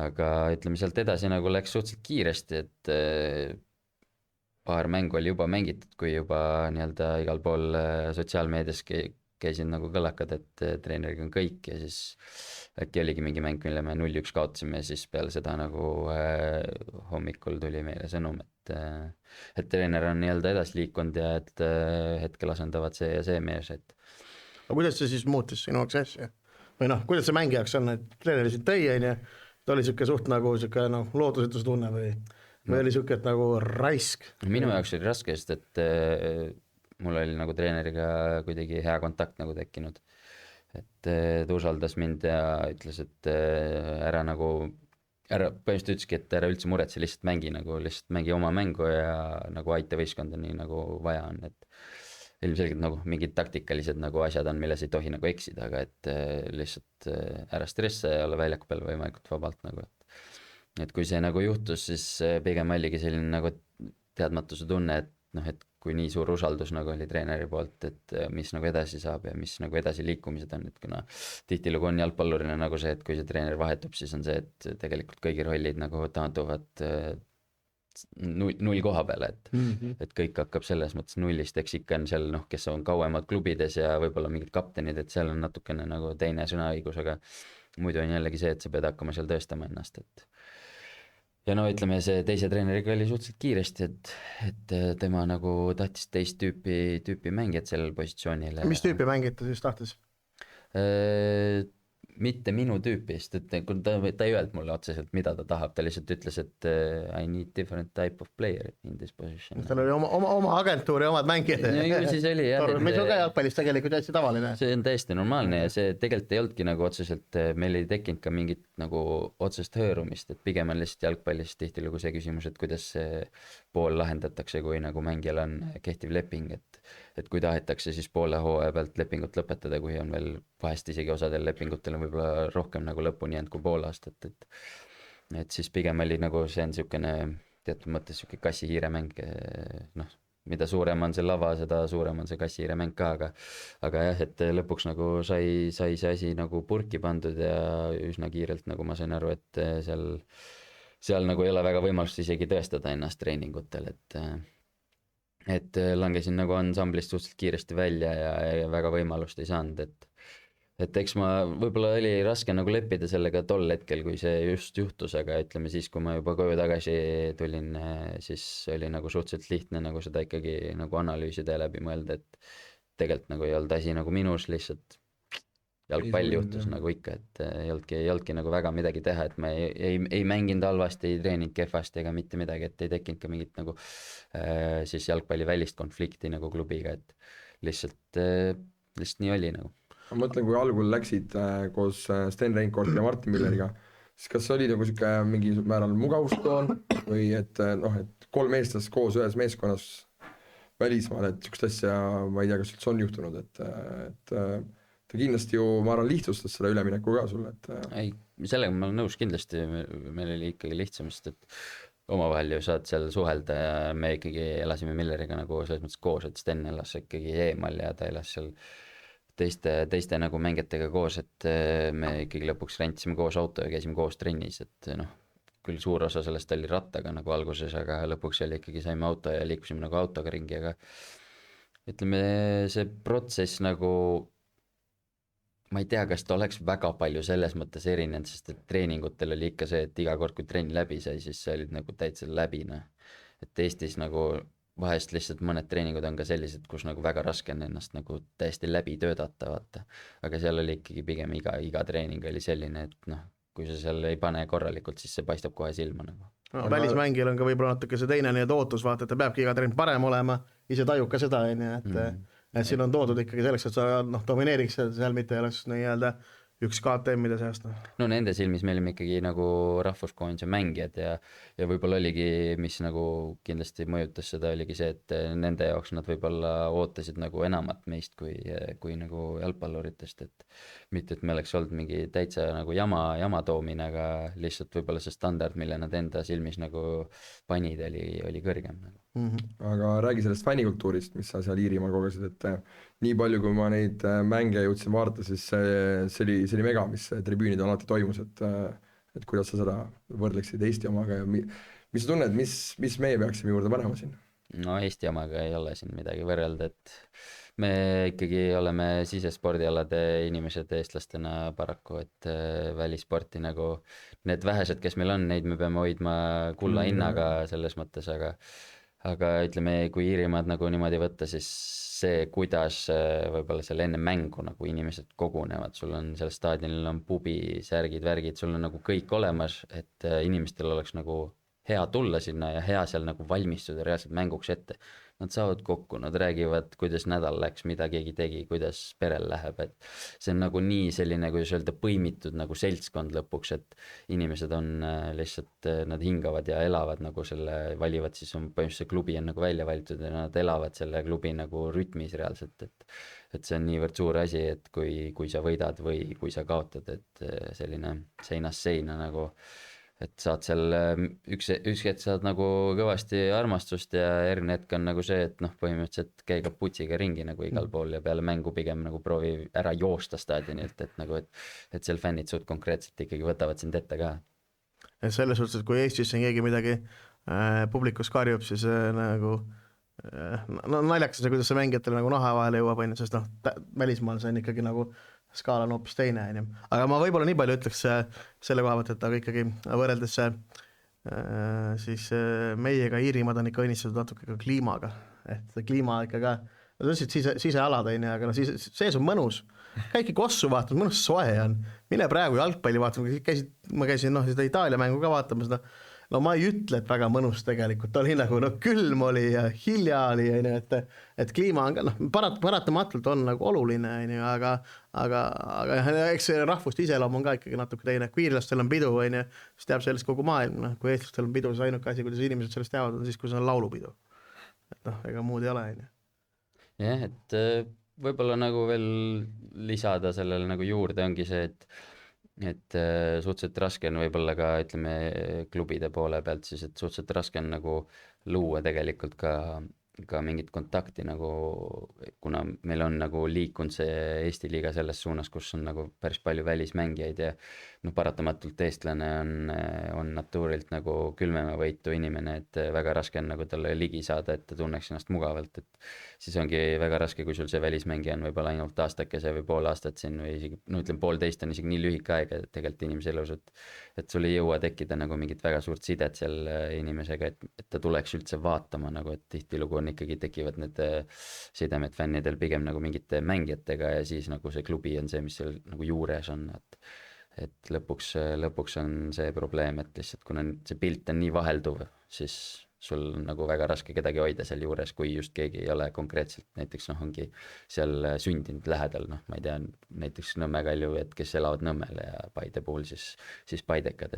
aga ütleme sealt edasi nagu läks suhteliselt kiiresti, et paar mängu oli juba mängitud, kui juba nii-öelda igal pool sotsiaalmeedias käisid nagu kõlakad, et treeneriga on kõik ja siis äkki oligi mingi mäng, mille me 0-1 kaotasime ja siis peale seda nagu hommikul tuli meile sõnum, et treener on nii-öelda edasi liikunud ja et hetkel asendavad see ja see mees, et aga kuidas see siis muutis sinu jaoks asja? Või noh, kuidas see mängi jaoks on, et treener siin tõi, on ju, ta oli siuke suht nagu siuke noh, lootusetuse tunne või oli siuke, et nagu raisk? Minu jaoks oli raske, sest et mul oli nagu treeneriga kuidagi hea kontakt nagu tekkinud, et ta usaldas mind ja ütles, et põhimõtteliselt ütleski, et ära üldse muretse, lihtsalt mängi oma mängu ja nagu aita võistkonda nii nagu vaja on, et ilmselgelt nagu mingid taktikalised nagu asjad on, milles ei tohi nagu eksida, aga et lihtsalt ära stressa ja olla väljaku peal võimalikult vabalt nagu, et kui see nagu juhtus, siis pigem oligi selline nagu teadmatuse tunne, et noh, et kui nii suur usaldus nagu oli treeneri poolt, et mis nagu edasi saab ja mis nagu edasi liikumised on, et kuna tihtilugu on jalgpallurina nagu see, et kui see treener vahetub, siis on see, et tegelikult kõigi rollid nagu taanduvad null koha peale, et kõik hakkab selles mõttes nullist, eks ikka on seal noh, kes on kauemad klubides ja võib-olla mingid kaptenid, et seal on natukene nagu teine sõnaõigus, aga muidu on jällegi see, et sa pead hakkama seal tõestama ennast, et ja no ütleme, see teise treeneriga oli suhteliselt kiiresti, et tema nagu tahtis teist tüüpi mängijat sellele positsioonile. Mis tüüpi mängijat ta siis tahtis? Mitte minu tüüpi, sest et ta ei öelnud mulle otseselt, mida ta tahab, ta lihtsalt ütles, et I need different type of player in this position. Tal oli oma agentuur ja omad mängijad. No ju siis oli jah. Mis on ka jalgpallis tegelikult täiesti tavaline. See on täiesti normaalne ja see tegelikult ei olnudki nagu otseselt, meil ei tekkinud ka mingit nagu otsest hõõrumist, et pigem on lihtsalt jalgpallis tihtilugu see küsimus, et kuidas see pool lahendatakse, kui nagu mängijal on kehtiv leping, et kui tahetakse siis poole hooaja pealt lepingut lõpetada, kui on veel vahest isegi osadel lepingutel on võib-olla rohkem nagu lõpuni jäänud kui pool aastat, et siis pigem oli nagu see on niisugune teatud mõttes niisugune kassi-hiire mäng, noh, mida suurem on see lava, seda suurem on see kassi-hiire mäng ka, aga jah, et lõpuks nagu sai see asi nagu purki pandud ja üsna kiirelt, nagu ma sain aru, et seal nagu ei ole väga võimalust isegi tõestada ennast treeningutel, et langesin nagu ansamblist suhteliselt kiiresti välja ja väga võimalust ei saanud, et eks ma võib-olla oli raske nagu leppida sellega tol hetkel, kui see just juhtus, aga ütleme siis, kui ma juba koju tagasi tulin, siis oli nagu suhteliselt lihtne nagu seda ikkagi nagu analüüsida ja läbi mõelda, et tegelikult nagu ei olnud asi nagu minus, lihtsalt jalgpall juhtus nagu ikka, et ei olnudki nagu väga midagi teha, et ma ei mänginud halvasti, ei treeninud kehvasti ega mitte midagi, et ei tekkinud ka mingit nagu siis jalgpalli välist konflikti nagu klubiga, et lihtsalt nii oli nagu. Ma mõtlen, kui algul läksid koos Sten Reinkolt ja Martin Milleriga, siis kas oli nagu siuke mingi määral mugavustoon või et noh, et 3 eestlast koos ühes meeskonnas välismaal, et siukest asja ma ei tea, kas üldse on juhtunud, et ta kindlasti ju, ma arvan, lihtsustas seda ülemineku ka sulle, et ei, sellega ma olen nõus kindlasti, meil oli ikkagi lihtsam, sest et omavahel ju saad seal suhelda ja me ikkagi elasime Milleriga nagu selles mõttes koos, et Sten elas ikkagi eemal ja ta elas seal teiste nagu mängijatega koos, et me ikkagi lõpuks rentisime koos auto ja käisime koos trennis, et noh, küll suur osa sellest oli rattaga nagu alguses, aga lõpuks oli ikkagi saime auto ja liikusime nagu autoga ringi, aga ütleme, see protsess nagu ma ei tea, kas ta oleks väga palju selles mõttes erinenud, sest et treeningutel oli ikka see, et iga kord, kui trenn läbi sai, siis sa olid nagu täitsa läbi, noh. Et Eestis nagu vahest lihtsalt mõned treeningud on ka sellised, kus nagu väga raske on ennast nagu täiesti läbi töödata, vaata. Aga seal oli ikkagi pigem iga treening oli selline, et noh, kui sa seal ei pane korralikult, siis see paistab kohe silma nagu. No, välismängijal on ka võib-olla natuke see teine nii ootus, vaata, et ta peabki iga trenn parem olema, ise tajub ka seda, et siin on toodud ikkagi selleks, et sa domineeriks seal, mitte ei oleks nii-öelda üks KTM-ide seast. No nende silmis me olime ikkagi nagu rahvuskoondise mängijad ja võib-olla oligi, mis nagu kindlasti mõjutas seda, oligi see, et nende jaoks nad võib-olla ootasid nagu enamat meist kui nagu jalgpalluritest, et mitte, et me oleks olnud mingi täitsa nagu jama toomine, aga lihtsalt võib-olla see standard, mille nad enda silmis nagu panid, oli kõrgem nagu. Aga räägi sellest fännikultuurist, mis sa seal Iirimaal kogesid, et nii palju, kui ma neid mänge jõudsin vaadata, siis see oli mega, mis tribüünidel alati toimus, et kuidas sa seda võrdleksid Eesti omaga ja mis sa tunned, mis meie peaksime juurde panema siin? No Eesti omaga ei ole siin midagi võrrelda, et me ikkagi oleme sisespordialade inimesed eestlastena paraku, et välisporti nagu need vähesed, kes meil on, neid me peame hoidma kulla hinnaga selles mõttes, aga ütleme, kui Iirimaad nagu niimoodi võtta, siis see, kuidas võib-olla seal enne mängu nagu inimesed kogunevad, sul on seal staadionil on pubi, särgid, värgid, sul on nagu kõik olemas, et inimestel oleks nagu hea tulla sinna ja hea seal nagu valmistuda reaalselt mänguks ette. Nad saavad kokku, nad räägivad, kuidas nädal läks, mida keegi tegi, kuidas perel läheb, et see on nagu nii selline, kuidas öelda, põimitud nagu seltskond lõpuks, et inimesed on lihtsalt, nad hingavad ja elavad nagu selle, valivad siis on põhimõtteliselt klubi on nagu välja valitud ja nad elavad selle klubi nagu rütmis reaalselt, et see on niivõrd suur asi, et kui sa võidad või kui sa kaotad, et selline seinast seina nagu et saad seal üks hetk saad nagu kõvasti armastust ja järgmine hetk on nagu see, et noh, põhimõtteliselt käi kaputsiga ringi nagu igal pool ja peale mängu pigem nagu proovi ära joosta staadionilt, et nagu, et seal fännid suht konkreetselt ikkagi võtavad sind ette ka. Et selles suhtes, et kui Eestis siin keegi midagi publikus karjub, siis nagu no naljakas on see, kuidas see mängijatele nagu naha vahele jõuab, on ju, sest noh, välismaal see on ikkagi nagu skaala on hoopis teine, on ju. Aga ma võib-olla nii palju ütleks selle koha pealt, et aga ikkagi võrreldes siis meiega Iirimaad on ikka õnnistatud natuke ka kliimaga, et kliima ikka ka, sa ütlesid sisealad, on ju, aga no sees on mõnus, käidki kossu vaatama, mõnus soe on, mine praegu jalgpalli vaatama, ma käisin noh, seda Itaalia mängu ka vaatamas, no ma ei ütle, et väga mõnus tegelikult, oli nagu no külm oli ja hilja oli, et kliima on ka, noh, paratamatult on nagu oluline, aga eks see rahvuste iseloom on ka ikkagi natuke teine, kui iirlastel on pidu, on ju, siis teab sellest kogu maailm, noh, kui eestlastel on pidu, siis ainuke asi, kuidas inimesed sellest teavad, on siis, kui see on laulupidu. Et noh, ega muud ei ole, on ju. Jah, et võib-olla nagu veel lisada sellele nagu juurde ongi see, et suhteliselt raske on võib-olla ka ütleme klubide poole pealt siis, et suhteliselt raske on nagu luua tegelikult ka mingit kontakti nagu, kuna meil on nagu liikunud see Eesti liiga selles suunas, kus on nagu päris palju välismängijaid ja noh, paratamatult eestlane on natuurilt nagu külmemavõitu inimene, et väga raske on nagu talle ligi saada, et ta tunneks ennast mugavalt, et siis ongi väga raske, kui sul see välismängija on võib-olla ainult aastakese või pool aastat siin või isegi, no ütleme 1,5 on isegi nii lühike aeg tegelikult inimese elus, et sul ei jõua tekkida nagu mingit väga suurt sidet seal inimesega, et ta tuleks üldse vaatama nagu, et tihtilugu on ikkagi tekivad need sidemed fännidel pigem nagu mingite mängijatega ja siis nagu see klubi on see, mis seal nagu juures on, et lõpuks on see probleem, et lihtsalt kuna see pilt on nii vahelduv, siis sul on nagu väga raske kedagi hoida seal juures, kui just keegi ei ole konkreetselt, näiteks noh, ongi seal sündinud lähedal, noh, ma ei tea, näiteks Nõmme Kalju, et kes elavad Nõmmel ja Paide puhul siis paidekad,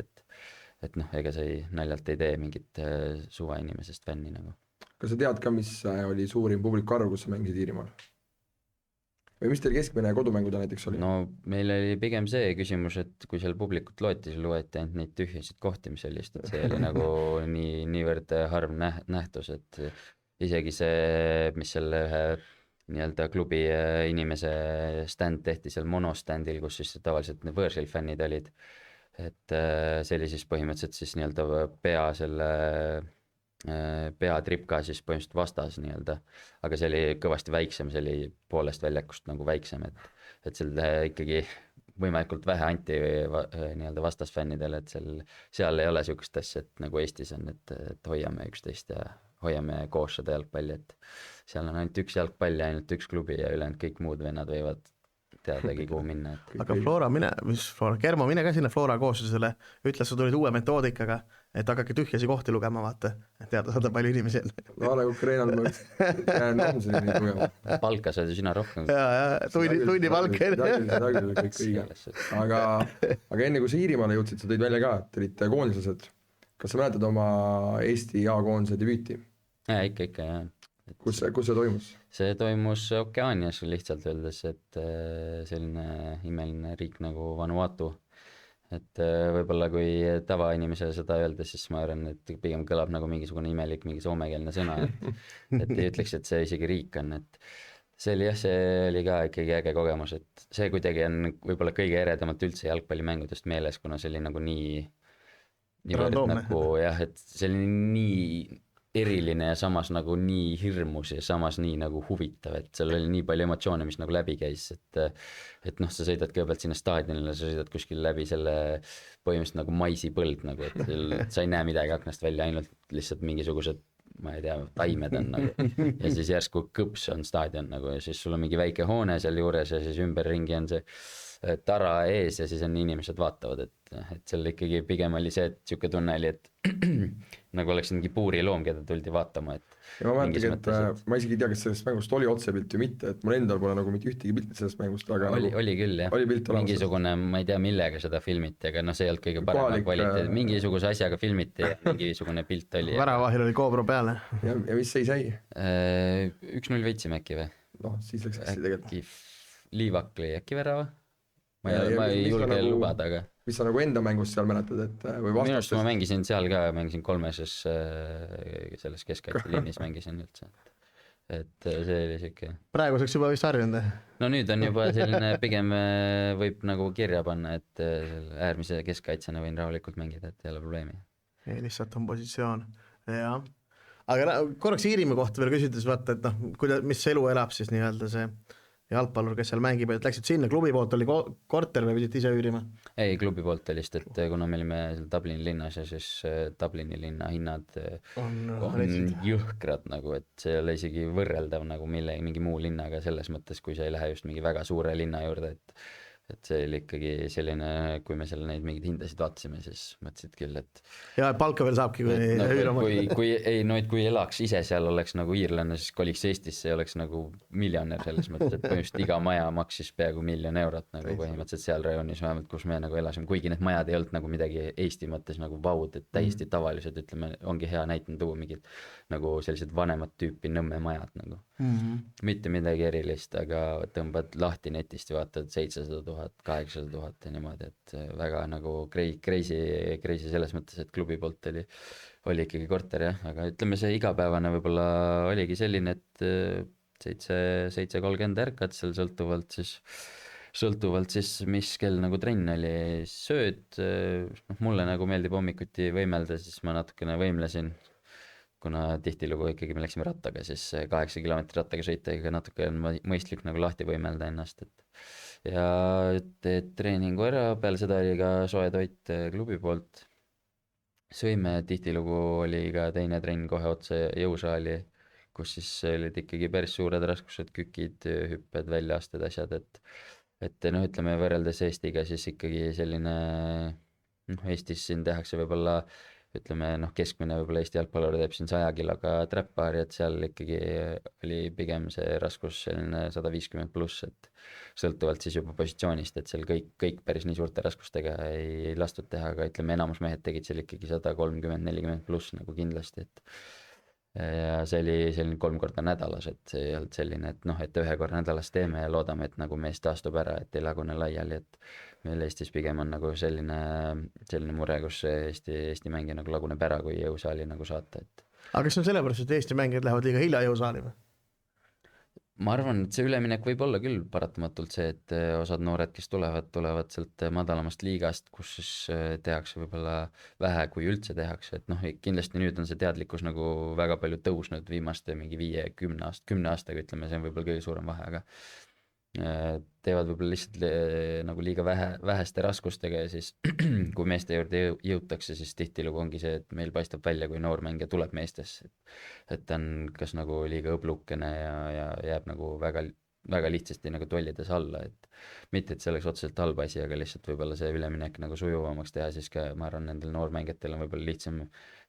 et noh, ega sa naljalt ei tee mingit suvainimesest fänni nagu. Kas sa tead ka, mis oli suurim publiku arv, kus sa mängisid Iirimaal? Või mis teil keskmine kodumänguda näiteks oli? No meil oli pigem see küsimus, et kui seal publikut loeti, siis loeti ainult neid tühjasid kohti, mis oli just, et see oli nagu niivõrd harv nähtus, et isegi see, mis selle ühe nii-öelda klubi inimese stand tehti seal monostandil, kus siis tavaliselt need võõrsil fännid olid, et see oli siis põhimõtteliselt siis nii-öelda peatripka siis põhimõtteliselt vastas nii-öelda, aga see oli kõvasti väiksem, see oli poolest väljakust nagu väiksem, et seal ikkagi võimalikult vähe anti nii-öelda vastasfännidele, et seal ei ole niisugust asja, et nagu Eestis on, et hoiame üksteist ja hoiame koos seda jalgpalli, et seal on ainult üks jalgpall ja ainult üks klubi ja ülejäänud kõik muud vennad võivad teadagi kuhu minna. Aga Germo, mine ka sinna Flora kooslusele, ütles, sa tulid uue metoodikaga, et hakake tühjasi kohti lugema, vaata, et teada saada palju inimesi on. No nagu Ukrainal ma on see nii tugeva. Palka saad ju sina rohkem. Tunni palka. Aga enne kui sa Iirimaale jõudsid, sa tõid välja ka, et olite koondislased. Kas sa mäletad oma Eesti A-koondise debüüti? Ikka, jah. Kus see toimus? See toimus Okeaanias lihtsalt öeldes, et selline imeline riik nagu Vanuatu, et võib-olla kui tavainimesele seda öelda, siis ma arvan, et pigem kõlab nagu mingisugune imelik mingi soomekeelne sõna, et ei ütleks, et see isegi riik on, et see oli ka ikkagi äge kogemus, et see kuidagi on võib-olla kõige eredamalt üldse jalgpallimängudest meeles, kuna see oli nagu nii nagu jah, et see oli nii eriline ja samas nagu nii hirmus ja samas nii nagu huvitav, et seal oli nii palju emotsioone, mis nagu läbi käis, et noh, sa sõidad kõigepealt sinna staadionile, sa sõidad kuskil läbi selle põhimõtteliselt nagu maisipõld nagu, et sa ei näe midagi aknast välja, ainult lihtsalt mingisugused, ma ei tea, taimed on nagu ja siis järsku kõps on staadion nagu ja siis sul on mingi väike hoone seal juures ja siis ümberringi on see tara ees ja siis on inimesed vaatavad, et seal ikkagi pigem oli see, et niisugune tunne oli, et nagu oleks mingi puuriloom, keda tuldi vaatama, et ja ma mäletan, et ma isegi ei tea, kas sellest mängust oli otsepilt või mitte, et mul endal pole nagu mitte ühtegi pilti sellest mängust, aga oli küll, jah. Oli pilt olemas. Mingisugune, ma ei tea, millega seda filmiti, aga noh, see ei olnud kõige parema kvaliteet. Mingisuguse asjaga filmiti ja mingisugune pilt oli. Väravahil oli Koobra peale. Ja mis see sai? 1-0 võitsime äkki või? Noh, siis läks hästi tegelikult. Liivak lõi äkki värava? Ma ei julge lubada, aga mis sa nagu enda mängust seal mäletad, et või minu arust ma vastastest? mängisin seal ka, mängisin kolmeses selles keskkaitseliinis mängisin üldse. Et see oli siuke. praeguseks juba vist harjunud. No nüüd on juba selline pigem võib nagu kirja panna, et äärmise keskkaitsjana võin rahulikult mängida, et ei ole probleemi. ei, lihtsalt on positsioon, jah. Aga korraks Iirimaa kohta veel küsides vaata, et noh, mis elu elab siis nii-öelda see jalgpallur, kes seal mängib, et läksid sinna, klubi poolt oli korter või pidid ise üürima? Ei, klubi poolt oli lihtsalt, et kuna me olime Dublini linnas ja siis Dublini linna hinnad on jõhkrad nagu, et see ei ole isegi võrreldav nagu mingi muu linnaga selles mõttes, kui sa ei lähe just mingi väga suure linna juurde, et see oli ikkagi selline, kui me seal neid mingeid hindasid vaatasime, siis mõtlesid küll, et ja palka veel saabki, kui elaks ise seal, oleks nagu iirlane, siis koliks Eestisse ja oleks nagu miljonär selles mõttes, et põhimõtteliselt iga maja maksis peaaegu 1 000 000 eurot nagu põhimõtteliselt seal rajoonis vähemalt, kus me nagu elasime, kuigi need majad ei olnud nagu midagi Eesti mõttes nagu vaud, et täiesti tavalised, ütleme, ongi hea näitena tuua mingid nagu sellised vanemat tüüpi Nõmme majad nagu. Mitte midagi erilist, aga tõmbad lahti netist ja vaatad 700 000, 800 000 ja niimoodi, et väga nagu crazy selles mõttes, et klubi poolt oli ikkagi korter jah, aga ütleme, see igapäevane võib-olla oligi selline, et 7:30 ärkad seal sõltuvalt siis, mis kell nagu trenn oli, sööd, mulle nagu meeldib hommikuti võimelda, siis ma natukene võimlesin, kuna tihtilugu ikkagi me läksime rattaga, siis 8 kilomeetrit rattaga sõita, ega natuke on mõistlik nagu lahti võimelda ennast, et ja teed treeningu ära, peale seda oli ka soe toit klubi poolt. Sõime, tihtilugu oli ka teine trenn kohe otse jõusaali, kus siis olid ikkagi päris suured raskused, kükid, hüpped, väljaasted, asjad, et noh, ütleme võrreldes Eestiga siis ikkagi selline, Eestis siin tehakse võib-olla ütleme, keskmine võib-olla Eesti jalgpallur teeb siin 100 kiloga trap-bari, et seal ikkagi oli pigem see raskus selline 150+, et sõltuvalt siis juba positsioonist, et seal kõik päris nii suurte raskustega ei lastud teha, aga ütleme, enamus mehed tegid seal ikkagi 130-40+ nagu kindlasti, et ja see oli selline 3 korda nädalas, et see ei olnud selline, et et 1 korra nädalas teeme ja loodame, et nagu mees taastub ära, et ei lagune laiali, et meil Eestis pigem on nagu selline mure, kus Eesti mängija nagu laguneb ära, kui jõusaali nagu saata, et aga kas on sellepärast, et Eesti mängijad lähevad liiga hilja jõusaali või? ma arvan, et see üleminek võib olla küll paratamatult see, et osad noored, kes tulevad sealt madalamast liigast, kus siis tehakse võib-olla vähe, kui üldse tehakse, et kindlasti nüüd on see teadlikkus nagu väga palju tõusnud viimaste mingi 5-10 aastaga, ütleme, see on võib-olla kõige suurem vahe, aga teevad võib-olla lihtsalt nagu liiga väheste raskustega ja siis kui meeste juurde jõutakse, siis tihtilugu ongi see, et meil paistab välja, kui noor mängija tuleb meestesse, et ta on kas nagu liiga õblukene ja jääb nagu väga lihtsasti nagu tollides alla, et mitte, et see oleks otseselt halb asi, aga lihtsalt võib-olla see üleminek nagu sujuvamaks teha, siis ka ma arvan, nendel noormängijatel on võib-olla lihtsam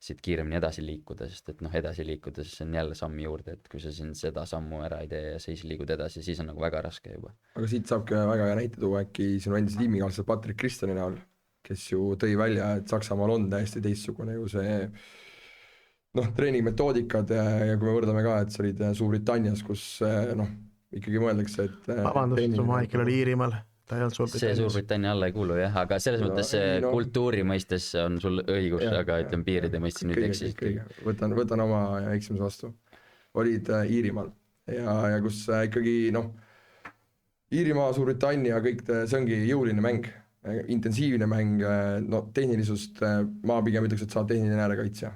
siit kiiremini edasi liikuda, sest et edasi liikuda, siis on jälle samm juurde, et kui sa siin seda sammu ära ei tee ja siis liigud edasi, siis on nagu väga raske juba. Aga siit saabki väga hea näite tuua äkki sinu endise tiimikaaslased Patrick Kristjani näol, kes ju tõi välja, et Saksamaal on täiesti teistsugune ju see treeningmetoodikad ja kui me võrdame ka, et sa olid Suurbritannias, kus ikkagi mõeldakse, et vabandust, Michael oli Iirimaal, ta ei olnud Suurbritannias. See Suurbritannia alla ei kuulu jah, aga selles mõttes kultuuri mõistes on sul õigus, aga ütleme piiride mõistes nüüd eksis. Võtan oma eksimuse vastu. Olid Iirimaal ja kus ikkagi Iirimaa, Suurbritannia, kõik see ongi jõuline mäng, intensiivne mäng, tehnilisust ma pigem ütleks, et sa oled tehniline äärekaitsja.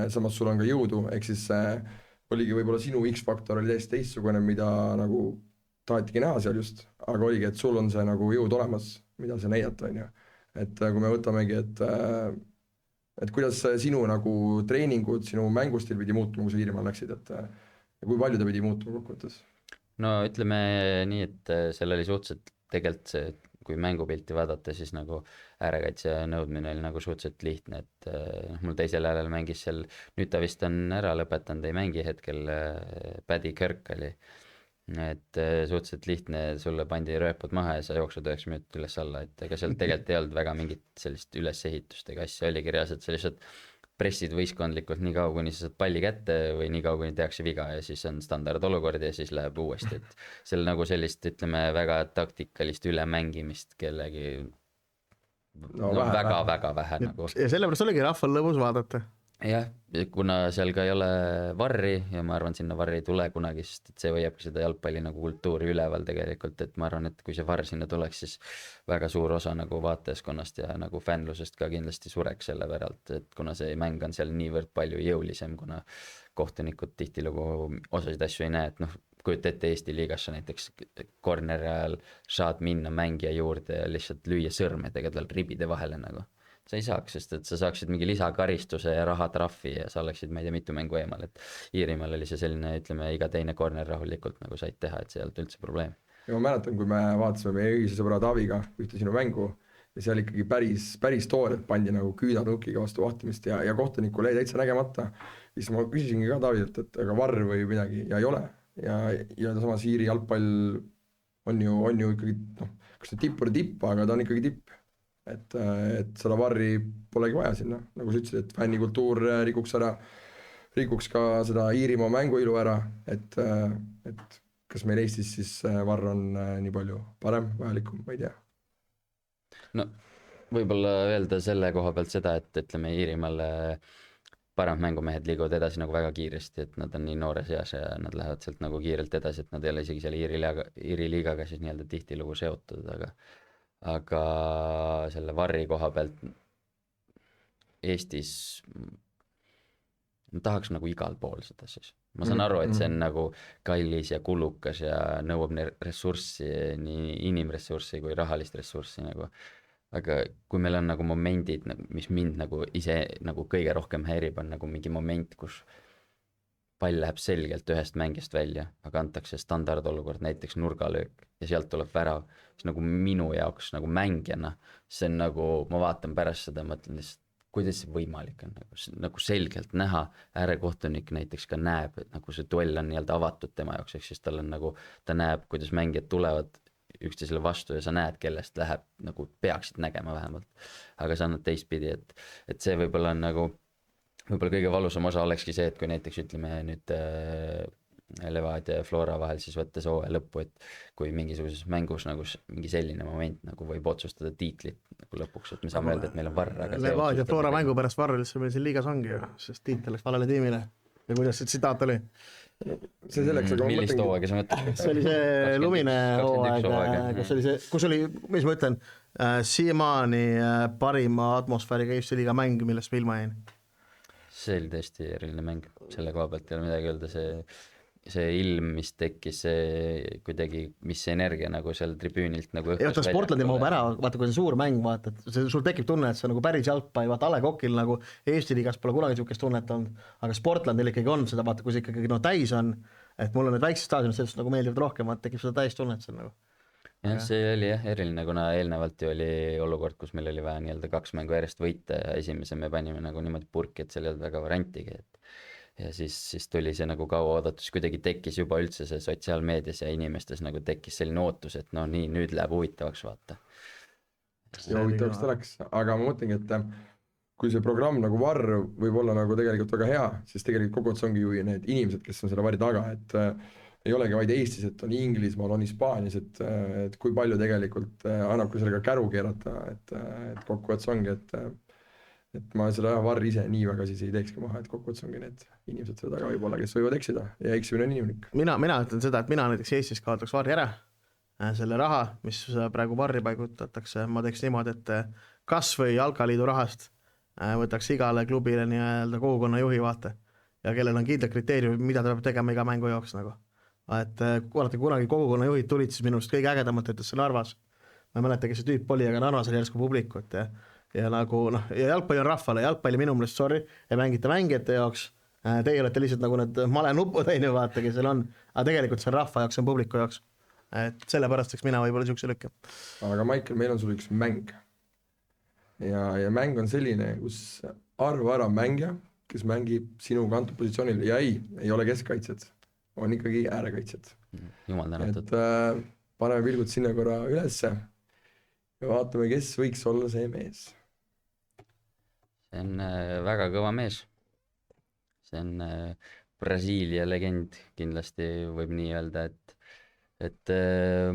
Samas sul on ka jõudu, ehk siis oligi võib-olla sinu X-faktor oli täiesti teistsugune, mida nagu tahetigi näha seal just, aga oligi, et sul on see nagu jõud olemas, mida sa näidata, on ju. Et kui me võtamegi, et kuidas sinu nagu treeningud, sinu mängustil pidi muutuma, kui sa Iirimaal läksid, et kui palju ta pidi muutuma kokkuvõttes? No ütleme nii, et seal oli suhteliselt tegelikult see, kui mängupilti vaadata, siis nagu äärekaitse nõudmine oli nagu suhteliselt lihtne, et mul teisel häälel mängis seal, nüüd ta vist on ära lõpetanud, ei mängi hetkel, Paddy Kirk oli, et suhteliselt lihtne, sulle pandi rööpud maha ja sa jooksud 9 minutit üles alla, et ega seal tegelikult ei olnud väga mingit sellist ülesehitust ega asja, oligi reaalselt sa lihtsalt pressid võistkondlikult nii kaua, kuni sa saad palli kätte või nii kaua, kuni tehakse viga ja siis on standardolukord ja siis läheb uuesti, et seal nagu sellist, ütleme, väga taktikalist ülemängimist kellegi No vähe, väga-väga vähe nagu. ja sellepärast oligi rahval lõbus vaadata. Jah, kuna seal ka ei ole varri ja ma arvan, sinna varri ei tule kunagi, sest et see hoiabki seda jalgpalli nagu kultuuri üleval tegelikult, et ma arvan, et kui see varr sinna tuleks, siis väga suur osa nagu vaatajaskonnast ja nagu fännlusest ka kindlasti sureks selle päralt, et kuna see mäng on seal niivõrd palju jõulisem, kuna kohtunikud tihtilugu osasid asju ei näe, et noh, kujuta ette Eesti liigasse näiteks corneri ajal saad minna mängija juurde ja lihtsalt lüüa sõrmedega tal ribide vahele nagu. Sa ei saaks, sest et sa saaksid mingi lisakaristuse ja rahatrahvi ja sa oleksid, ma ei tea, mitu mängu eemal, et Iirimaal oli see selline, ütleme, iga teine corner rahulikult nagu said teha, et see ei olnud üldse probleem. ja ma mäletan, kui me vaatasime meie ühise sõbra Taaviga ühte sinu mängu ja seal ikkagi päris toorelt pandi nagu küüdanukiga vastu vahtimist ja kohtunikul jäi täitsa nägemata, siis ma küsisingi ka Taavilt, et aga varr või midagi ja ei ole ja samas Iiri jalgpall on ju ikkagi noh, kas see tipp oli tipp, aga ta on ikkagi tipp. Et seda varri polegi vaja sinna, nagu sa ütlesid, et fännikultuur rikuks ka seda Iirimaa mänguilu ära, et kas meil Eestis siis varr on nii palju parem, vajalikum, ma ei tea. No võib-olla öelda selle koha pealt seda, et ütleme Iirimaal paremad mängumehed liiguvad edasi nagu väga kiiresti, et nad on nii noores eas ja nad lähevad sealt nagu kiirelt edasi, et nad ei ole isegi seal Iiri liigaga siis nii-öelda tihtilugu seotud, aga selle varri koha pealt Eestis ma tahaks nagu igal pool seda siis. Ma saan aru, et see on nagu kallis ja kulukas ja nõuab ressurssi, nii inimressurssi kui rahalist ressurssi nagu. Aga kui meil on nagu momendid, mis mind nagu ise nagu kõige rohkem häirib, on nagu mingi moment, kus pall läheb selgelt ühest mängist välja, aga antakse standardolukord, näiteks nurgalöök ja sealt tuleb värav, siis nagu minu jaoks nagu mängijana, see on nagu, ma vaatan pärast seda, mõtlen lihtsalt, kuidas see võimalik on, nagu selgelt näha, äärekohtunik näiteks ka näeb, et nagu see duell on nii-öelda avatud tema jaoks, ehk siis tal on nagu, ta näeb, kuidas mängijad tulevad üksteisele vastu ja sa näed, kellest läheb, nagu peaksid nägema vähemalt, aga sa annad teistpidi, et see võib-olla on nagu võib-olla kõige valusam osa olekski see, et kui näiteks ütleme nüüd Levadia ja Flora vahel siis võttes hooaja lõppu, et kui mingisuguses mängus nagu mingi selline moment nagu võib otsustada tiitlit nagu lõpuks, et me saame öelda, et meil on varr, aga Levadia ja Flora mängu pärast varr üldse meil siin liigas ongi ju, sest tiitel läks valele tiimile. Ja kuidas see tsitaat oli? See selleks, aga millist hooaega sa mõtled? See oli see lumine hooaeg, kus oli, mis ma ütlen, siiamaani parima atmosfääriga Eesti liiga mäng, millest ma ilma jäin. See oli tõesti eriline mäng, selle koha pealt ei ole midagi öelda, see ilm, mis tekkis, see kuidagi, mis see energia nagu seal tribüünilt nagu ja vaata, Sportlandi mahub ära, vaata kui see suur mäng, vaata, et sul tekib tunne, et see on nagu päris jalgpall, vaata A Le Coqil nagu Eesti liigas pole kunagi niisugust tunnet olnud, aga Sportlandil ikkagi on seda, vaata, kui see ikkagi no täis on, et mulle need väiksed staadionid sellest nagu meeldivad rohkem, vaata, tekib seda täis tunnet seal nagu. Jah, see oli jah eriline, kuna eelnevalt ju oli olukord, kus meil oli vaja nii-öelda 2 mängu järjest võita ja esimese me panime nagu niimoodi purki, et seal ei olnud väga variantigi, et ja siis tuli see nagu kaua oodatus, kuidagi tekkis juba üldse see sotsiaalmeedias ja inimestes nagu tekkis selline ootus, et no nii, nüüd läheb huvitavaks, vaata. Ja huvitavaks ta läks, aga ma mõtlengi, et kui see programm nagu varr võib olla nagu tegelikult väga hea, siis tegelikult kogu aeg ongi ju need inimesed, kes on selle varri taga, et ei olegi vaid Eestis, et on Inglismaal, on Hispaanias, et kui palju tegelikult annab ka sellega käru keerata, et kokkuvõttes ongi, et ma seda varri ise nii väga siis ei teekski maha, et kokkuvõttes ongi need inimesed selle taga võib-olla, kes võivad eksida ja eksimine on inimlik. Mina ütlen seda, et mina näiteks Eestis kaotaks varri ära, selle raha, mis praegu varri paigutatakse, ma teeks niimoodi, et kas või Jalkaliidu rahast võtaks igale klubile nii-öelda kogukonna juhi vaata ja kellel on kindlad kriteeriumid, mida ta peab tegema iga mängu jooks nagu. Et kuulata, kunagi kogukonna juhid tulid, siis minu arust kõige ägedamalt ütles see Narvas. Ma ei mäleta, kes see tüüp oli, aga Narvas oli järsku publikut ja nagu noh, ja jalgpalli on rahvale, jalgpalli minu meelest, sorry, ei mängita mängijate jaoks, teie olete lihtsalt nagu need malenupud, vaata, kes seal on, aga tegelikult see on rahva jaoks, see on publiku jaoks. Et sellepärast eks mina võib-olla niisuguse lükke. Aga Maicel, meil on sul üks mäng. Ja mäng on selline, kus arva ära mängija, kes mängib sinu kantud positsioonil ja ei ole keskkaitsjad, on ikkagi äärekaitsjad. Jumal tänatud. Et paneme pilgud sinna korra ülesse ja vaatame, kes võiks olla see mees. See on väga kõva mees. See on Brasiilia legend, kindlasti võib nii öelda, et et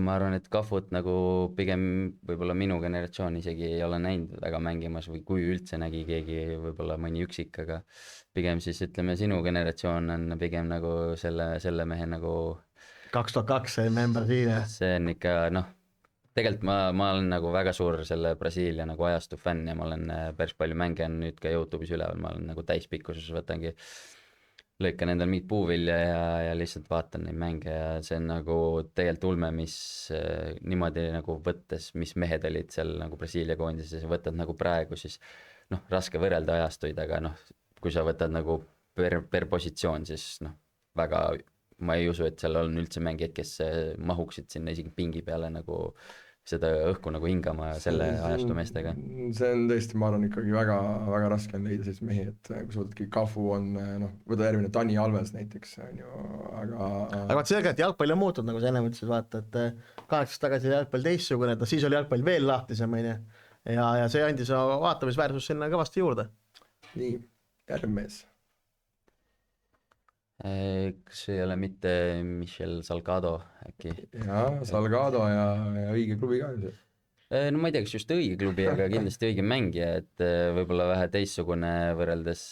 ma arvan, et Kahvut nagu pigem võib-olla minu generatsioon isegi ei ole näinud väga mängimas või kui üldse nägi keegi, võib-olla mõni üksik, aga pigem siis ütleme, sinu generatsioon on pigem nagu selle mehe nagu 2002 MM Brasiilia. see on ikka noh, tegelikult ma olen nagu väga suur selle Brasiilia nagu ajastu fänn ja ma olen päris palju mänge on nüüd ka YouTube'is üleval, ma olen nagu täispikkuses, võtangi lõikan endal mingit puuvilja ja lihtsalt vaatan neid mänge ja see on nagu tegelikult ulme, mis niimoodi nagu võttes, mis mehed olid seal nagu Brasiilia koondises ja võtad nagu praegu, siis noh, raske võrrelda ajastuid, aga noh, kui sa võtad nagu per positsioon, siis noh, väga ma ei usu, et seal on üldse mängijaid, kes mahuksid sinna isegi pingi peale nagu seda õhku nagu hingama selle ajastu meestega. See on tõesti, ma arvan, ikkagi väga, väga raske on leida selliseid mehi, et kui sa võtadki Kahvu on, noh, võta järgmine Dani Alves näiteks, on ju, aga vaat sellega, et jalgpall on muutunud, nagu sa enne ütlesid, vaata, et 8 aastat tagasi jalgpall teistsugune, et siis oli jalgpall veel lahtisem, on ju, ja see andis vaatamisväärsus sinna kõvasti juurde. nii, järgmine mees. Kas ei ole mitte Michel Salgado äkki? jaa, Salgado ja õige klubi ka ju see. No ma ei tea, kas just õige klubi, aga kindlasti õige mängija, et võib-olla vähe teistsugune võrreldes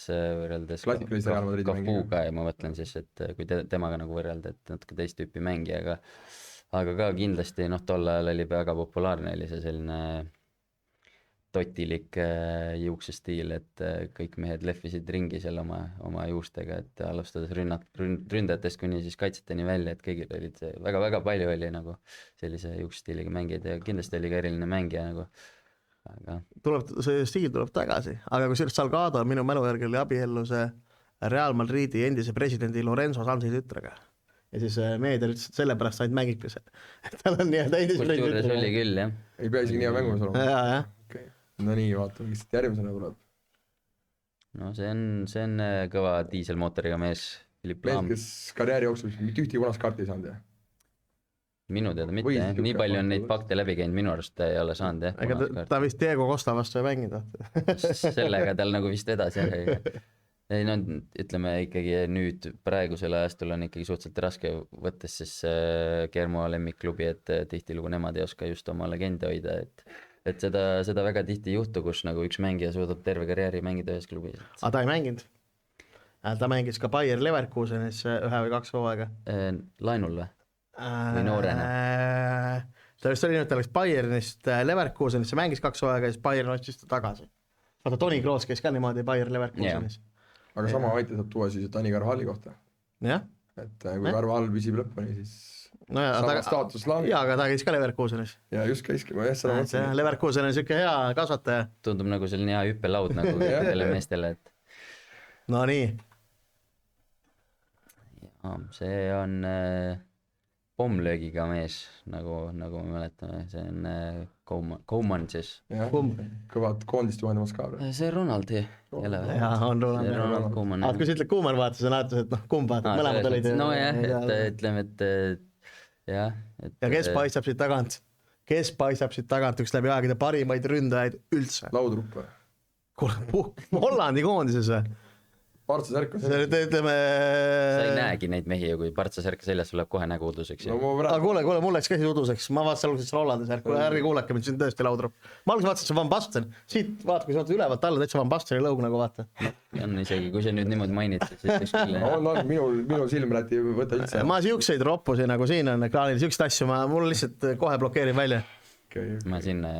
Klassikalise Real Madridi Cafuga ja ma mõtlen siis, et kui temaga nagu võrrelda, et natuke teist tüüpi mängija, aga ka kindlasti noh, tol ajal oli väga populaarne, oli see selline totilik juuksestiil, et kõik mehed lehvisid ringi seal oma juustega, et alustades ründajatest kuni siis kaitseteni välja, et kõigil olid väga-väga palju oli nagu sellise juuksestiiliga mängijaid ja kindlasti oli ka eriline mängija nagu, aga see stiil tuleb tagasi, aga kusjuures Salgado minu mälu järgi oli abiellus Real Madridi endise presidendi Lorenzo Sansi tütrega. Ja siis meedia ütles, et sellepärast ainult mängibki see. Tal on nii-öelda endise presidendi kusjuures oli küll, jah. ei pea isegi nii hea mängumas olema. jah. Okay. No nii, vaatame, kes järgmisena tuleb. No see on kõva diiselmootoriga mees, Philipp Laam. Mees, kes karjääri jooksul mitte ühtegi punast kaarti ei saanud, jah? Minu teada mitte, Või jah. siuke Nii palju on neid vastu- fakte läbi käinud, minu arust ei ole saanud, jah. Ega ta vist Diego Costa vastu ei mänginud. Sellega tal nagu vist edasi, jah. Ei no ütleme ikkagi nüüd praegusel ajastul on ikkagi suhteliselt raske võttes siis Germo lemmikklubi, et tihtilugu nemad ei oska just oma legende hoida, et seda väga tihti ei juhtu, kus nagu üks mängija suudab terve karjääri mängida ühes klubis. Aga ta ei mänginud. Ta mängis ka Bayer Leverkusenis 1 või 2 hooaega. Lainul või? Või noorena? Ta vist oli nüüd, ta läks Bayernist Leverkusenisse, mängis 2 hooaega ja siis Bayern ostis ta tagasi. Vaata, Toni Kroos käis ka niimoodi Bayer Leverkusenis. Aga sama aita saab tuua siis Dani Carvajali kohta. Jah. Et kui Carvajal püsib lõpuni, siis No ja, sama staatus langeb. Jaa, aga ta käis ka Leverkusenis. Ja just käiski, ma jah, seda mõtlesin. Leverkusen on niisugune hea kasvataja. Tundub nagu selline hea hüppelaud nagu kõikidele meestele, et No nii. ja, see on pommlöögiga mees, nagu me mäletame, see on Koeman siis. Jah, kõvad koondist juhendamas ka. See Ronald ei ole või? Jaa, on See Ronald. Ronald Koeman. Aga kui sa ütled Koeman vaata, sa näetas, et noh, kumb vaata, mõlemad olid. No jah, et ütleme, et jah. Ja kes paistab siit tagant? Kes paistab siit tagant üks läbi aegade parimaid ründajaid üldse? Laudrupp või? Kuule, Hollandi koondises või? Partsa särk on See ütleme... Sa ei näegi neid mehi ja kui Partsa särk seljas tuleb kohe nägu uduseks. Aga kuule, mul läks käsi uduseks. Ma vaatasin alguses Hollandi särk, ärge kuulake mind, see on tõesti laudrupp. Ma alguses vaatasin, et see Van Basten. Siit vaata, kui sa vaatad ülevalt alla, täitsa Van Basteni lõug nagu vaata. On isegi, kui sa nüüd niimoodi mainid, siis võiks küll. on, minu silm läti võtta üldse. Ma siukseid roppusi nagu siin on ekraanil, siukseid asju mul lihtsalt kohe blokeerin välja. Ma sinna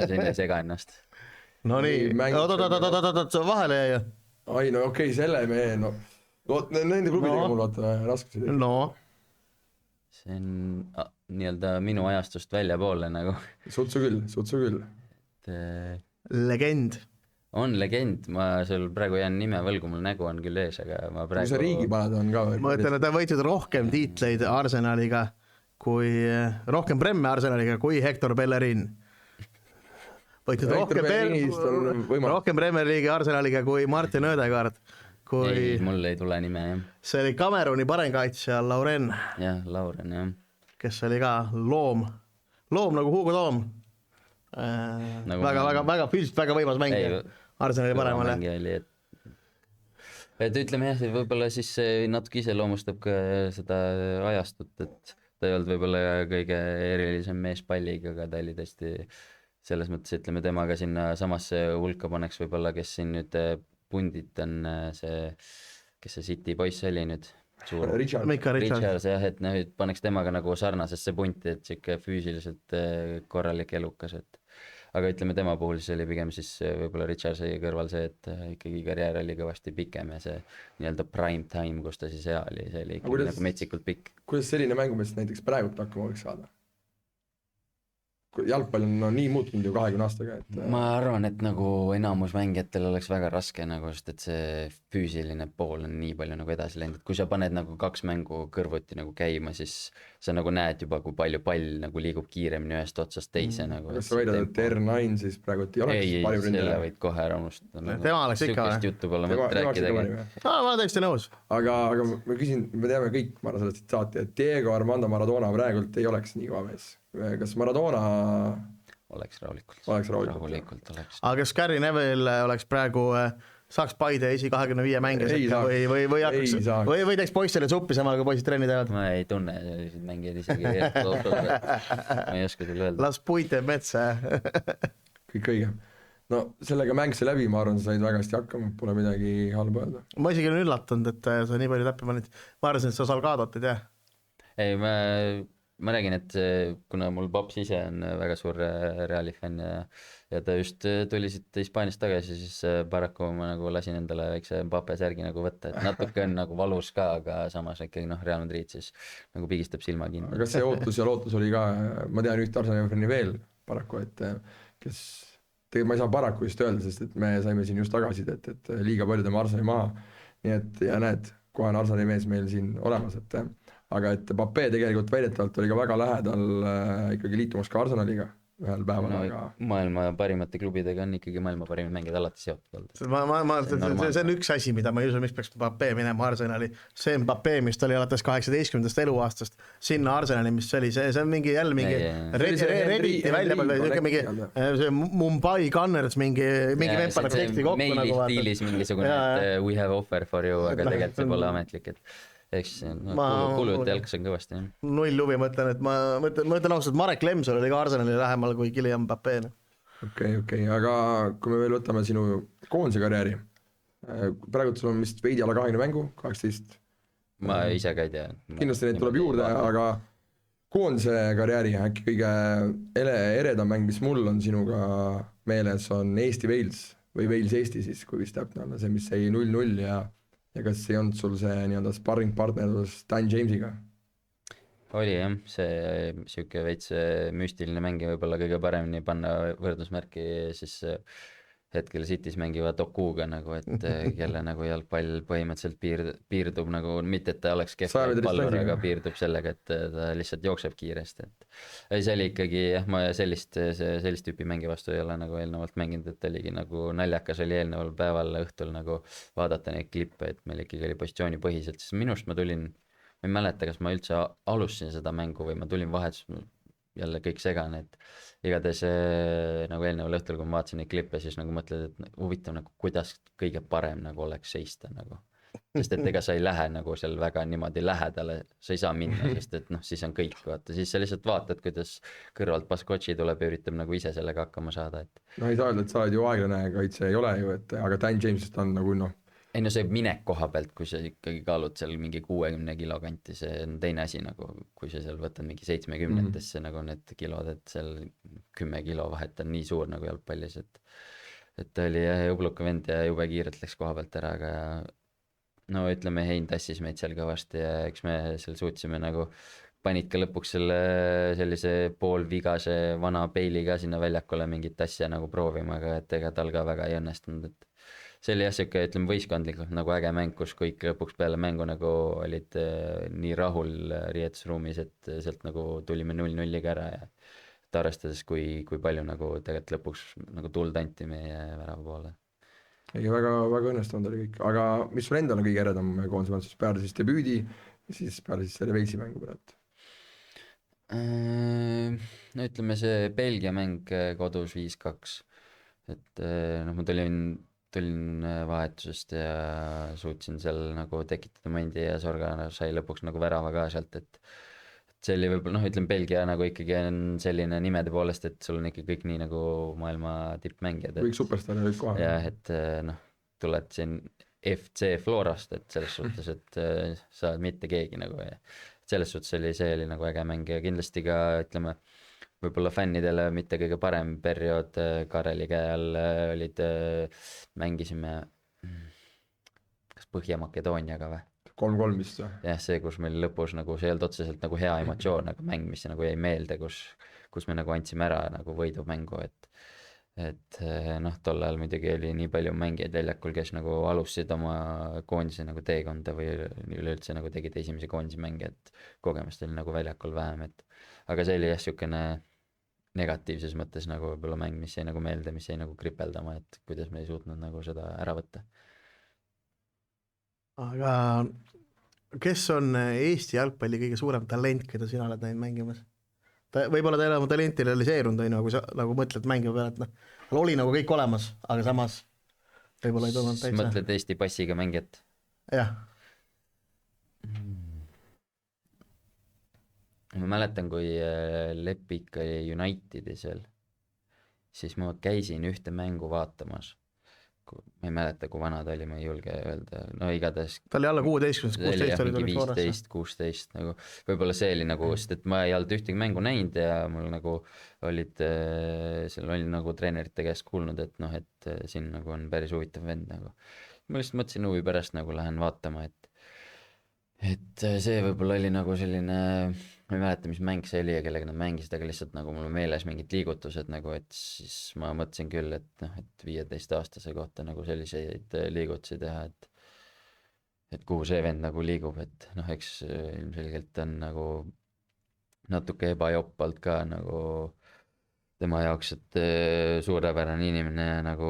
ei sega ennast. No nii, oot, vahele jäi ju. Ai, no okei, selle me, no nende klubidega mul vaata raskusi. No. See on nii-öelda minu ajastust välja poole nagu. Sutsu küll. Legend. On legend, ma sul praegu jään nime võlgu, mul nägu on küll ees, aga ma praegu... Kui see riigi paned on ka... Ma ütlen, et ta võitsid rohkem tiitleid Arsenaliga rohkem Bremme Arsenaliga kui Hector Bellerin. Võitsid rohkem Premier League'i Arsenaliga kui Martin Ödegaard. Ei, mul ei tule nime, jah. See oli Kameruni paremkaitsja Lauren. Jah, Lauren, jah. Kes oli ka loom nagu Hugo Toom. Väga füüsiliselt väga võimas mängija. Arsenali paremale. Et ütleme jah, võib-olla siis natuke iseloomustab ka seda ajastut, et ta ei olnud võib-olla kõige erilisem mees palliga, aga ta oli tõesti selles mõttes, ütleme temaga sinna samasse hulka paneks võib-olla, kes siin nüüd pundit on see, kes see City poiss oli nüüd, suur Richard, Richards jah, et noh, et paneks temaga nagu sarnasesse punti, et sihuke füüsiliselt korralik elukas, et aga ütleme tema puhul siis oli pigem siis võib-olla Richardsi kõrval see, et ikkagi karjäär oli kõvasti pikem ja see nii-öelda prime time, kus ta siis hea oli, see oli ikkagi nagu metsikult pikk. kuidas selline mängumees näiteks praegult hakkama võiks saada? Jalgpall on no, nii muutunud ju 20 aastaga, et ma arvan, et nagu enamus mängijatel oleks väga raske nagu, sest et see füüsiline pool on nii palju nagu edasi läinud, et kui sa paned nagu 2 mängu kõrvuti nagu käima, siis sa nagu näed juba, kui palju pall nagu liigub kiiremini ühest otsast teise nagu. kas sa väidad, et R9 siis praegu ei oleks parim selle ründaja? võid kohe ära unustada. Tema oleks ikka või? Juttu pole mõtet rääkidagi. ma olen täiesti nõus. aga ma küsin, me teame kõik, ma arvan sellest saati, et Diego Armando Maradona praegult ei oleks nii kõva mees. Kas Maradona oleks rahulikult oleks. aga kas Gary Neville oleks praegu, saaks Paide esi-25 mängija sekka või hakkaks, või teeks poistele suppi samal, kui poisid trenni teevad? ma ei tunne selliseid mängijaid isegi ma ei oska sulle öelda. Las puit teeb metsa. kõik õige. No sellega mäng see läbi, ma arvan, sa said väga hästi hakkama, pole midagi halba öelda. Ma isegi olen üllatunud, et sa nii palju täppi panid. Ma arvasin, et sa Salgadot ei tea. Ei, ma räägin, et kuna mul paps ise on väga suur Reali fänn ja ta just tuli siit Hispaaniast tagasi, siis paraku ma nagu lasin endale väikse Mbappe särgi nagu võtta, et natuke on nagu valus ka, aga samas ikkagi noh, Real Madrid siis nagu pigistab silma kinni. Aga kas see ootus ja lootus oli ka, ma tean ühte Arsenali fänni veel paraku, et kes, tegelikult ma ei saa paraku just öelda, sest et me saime siin just tagasisidet, et liiga palju tema Arsenali maha, nii et ja näed, kohe on Arsenali mees meil siin olemas, et aga et Mbappé tegelikult väidetavalt oli ka väga lähedal ikkagi liitumas ka Arsenaliga ühel päeval, no, aga maailma parimate klubidega on ikkagi maailma parimad mängijad alati seotud olnud. See on üks asi, mida ma ei usu, miks peaks Mbappé minema Arsenali. See Mbappé, mis ta oli alates 18. eluaastast sinna Arsenali, mis oli, see on mingi jälle mingi Redditi välja, see Mumbai Gunners mingi vempana teksti kokku. Meili stiilis mingisugune, et we have offer for you, aga tegelikult see pole ametlik, et eks kulud jalkas on kõvasti. Null huvi, mõtlen, et ma mõtlen ausalt, Marek Lemsol oli ka Arsenali lähemal kui Kylian Mbappé. Okei, aga kui me veel võtame sinu koondise karjääri, praegu sul on vist veidi alla 20 mängu, 18. Ma ise ka ei tea. Kindlasti neid tuleb juurde, aga koondise karjääri äkki kõige eredam mäng, mis mul on sinuga meeles, on Eesti-Wales või Wales-Eesti siis, kui vist täpne olla, see, mis jäi 0-0 ja kas ei olnud sul see nii-öelda sparring-partnerlus Dan Jamesiga? Oli jah, see siuke veits müstiline mäng ja võib-olla kõige paremini panna võrdusmärki siis hetkel City's mängiva Dokuga nagu, et kelle nagu jalgpall põhimõtteliselt piirdub nagu, mitte et ta oleks kehv pallur, aga piirdub sellega, et ta lihtsalt jookseb kiiresti, et see oli ikkagi jah, ma sellist tüüpi mängi vastu ei ole nagu eelnevalt mänginud, et oligi nagu naljakas oli eelneval päeval õhtul nagu vaadata neid klippe, et meil ikkagi oli positsioonipõhiselt, siis minu arust ma tulin, ma ei mäleta, kas ma üldse alustasin seda mängu või ma tulin vahetus jälle kõik segane, et igatahes nagu eelneval õhtul, kui ma vaatasin neid klippe, siis nagu mõtled, et huvitav nagu kuidas kõige parem nagu oleks seista nagu. Sest et ega sa ei lähe nagu seal väga niimoodi lähedale, sa ei saa minna, sest et noh, siis on kõik, vaata, siis sa lihtsalt vaatad, kuidas kõrvalt Baskotši tuleb ja üritab nagu ise sellega hakkama saada, et no ei saa öelda, et sa oled ju aeglane kaitse ei ole ju, et aga Dan Jamesist on nagu noh, ei no see minek koha pealt, kui sa ikkagi kaalud seal mingi 60 kilo kanti, see on teine asi nagu, kui sa seal võtad mingi 70-tesse nagu need kilod, et seal 10 kilo vahet on nii suur nagu jalgpallis, et ta oli jah jubluka vend ja jube kiirelt läks koha pealt ära, aga no ütleme, Hein tassis meid seal kõvasti ja eks me seal suutsime nagu, panid ka lõpuks selle sellise poolvigase vana Peili ka sinna väljakule mingit asja nagu proovima, aga et ega tal ka väga ei õnnestunud, et see oli jah siuke, ütleme võistkondlikult nagu äge mäng, kus kõik lõpuks peale mängu nagu olid nii rahul riietusruumis, et sealt nagu tulime 0-0-iga ära ja et arvestades, kui palju nagu tegelikult lõpuks nagu tuld anti meie värava poole. Ei, väga õnnestunud oli kõik, aga mis sul endal on kõige eredam koondise peale siis debüüdi ja siis peale siis selle Walesi mängu pealt? No ütleme see Belgia mäng kodus 5-2, et noh, ma tulin vahetusest ja suutsin seal nagu tekitada mondi ja Sorga sai lõpuks nagu värava ka sealt, et see oli võib-olla noh, ütleme Belgia nagu ikkagi on selline nimede poolest, et sul on ikka kõik nii nagu maailma tippmängijad, kõik superstaarid olid kohal. jah, et noh, tuled siin FC Florast, et selles suhtes, et sa oled mitte keegi nagu ja selles suhtes see oli nagu äge mäng ja kindlasti ka ütleme, võib-olla fännidele mitte kõige parem periood Kareli käe all olid, mängisime kas Põhja-Makedooniaga või? 3-3 vist või? jah, see, kus meil lõpus nagu see ei olnud otseselt nagu hea emotsioon, aga mäng, mis nagu jäi meelde, kus me nagu andsime ära nagu võidumängu, et noh, tol ajal muidugi oli nii palju mängijaid väljakul, kes nagu alustasid oma koondise nagu teekonda või üleüldse nagu tegid esimesi koondise mänge, et kogemust oli nagu väljakul vähem, et aga see oli jah, niisugune negatiivses mõttes nagu võib-olla mäng, mis jäi nagu meelde, mis jäi nagu kripeldama, et kuidas me ei suutnud nagu seda ära võtta. Aga kes on Eesti jalgpalli kõige suurem talent, keda sina oled näinud mängimas? Võib-olla ta ei ole oma talenti realiseerunud, kui sa nagu mõtled mängima peale, et noh, oli nagu kõik olemas, aga samas võib-olla ei tulnud täitsa. Mõtled Eesti passiga mängijat? Jah. Ma mäletan, kui Lepik oli Unitedi seal, siis ma käisin ühte mängu vaatamas. Ma ei mäleta, kui vana ta oli, ma ei julge öelda, no igatahes ta oli alla 16, 16 oli mingi 15, 16 nagu, võib-olla see oli nagu, sest et ma ei olnud ühtegi mängu näinud ja mul nagu olid, seal oli nagu treenerite käest kuulnud, et noh, et siin nagu on päris huvitav vend nagu. Ma lihtsalt mõtlesin huvi pärast nagu lähen vaatama, et see võib-olla oli nagu selline, ma ei mäleta, mis mäng see oli ja kellega nad mängisid, aga lihtsalt nagu mul meeles mingid liigutused nagu, et siis ma mõtlesin küll, et noh, et 15-aastase kohta nagu selliseid liigutusi teha, et kuhu see vend nagu liigub, et noh, eks ilmselgelt on nagu natuke ebajoppalt ka nagu tema jaoks, et suurepärane inimene ja nagu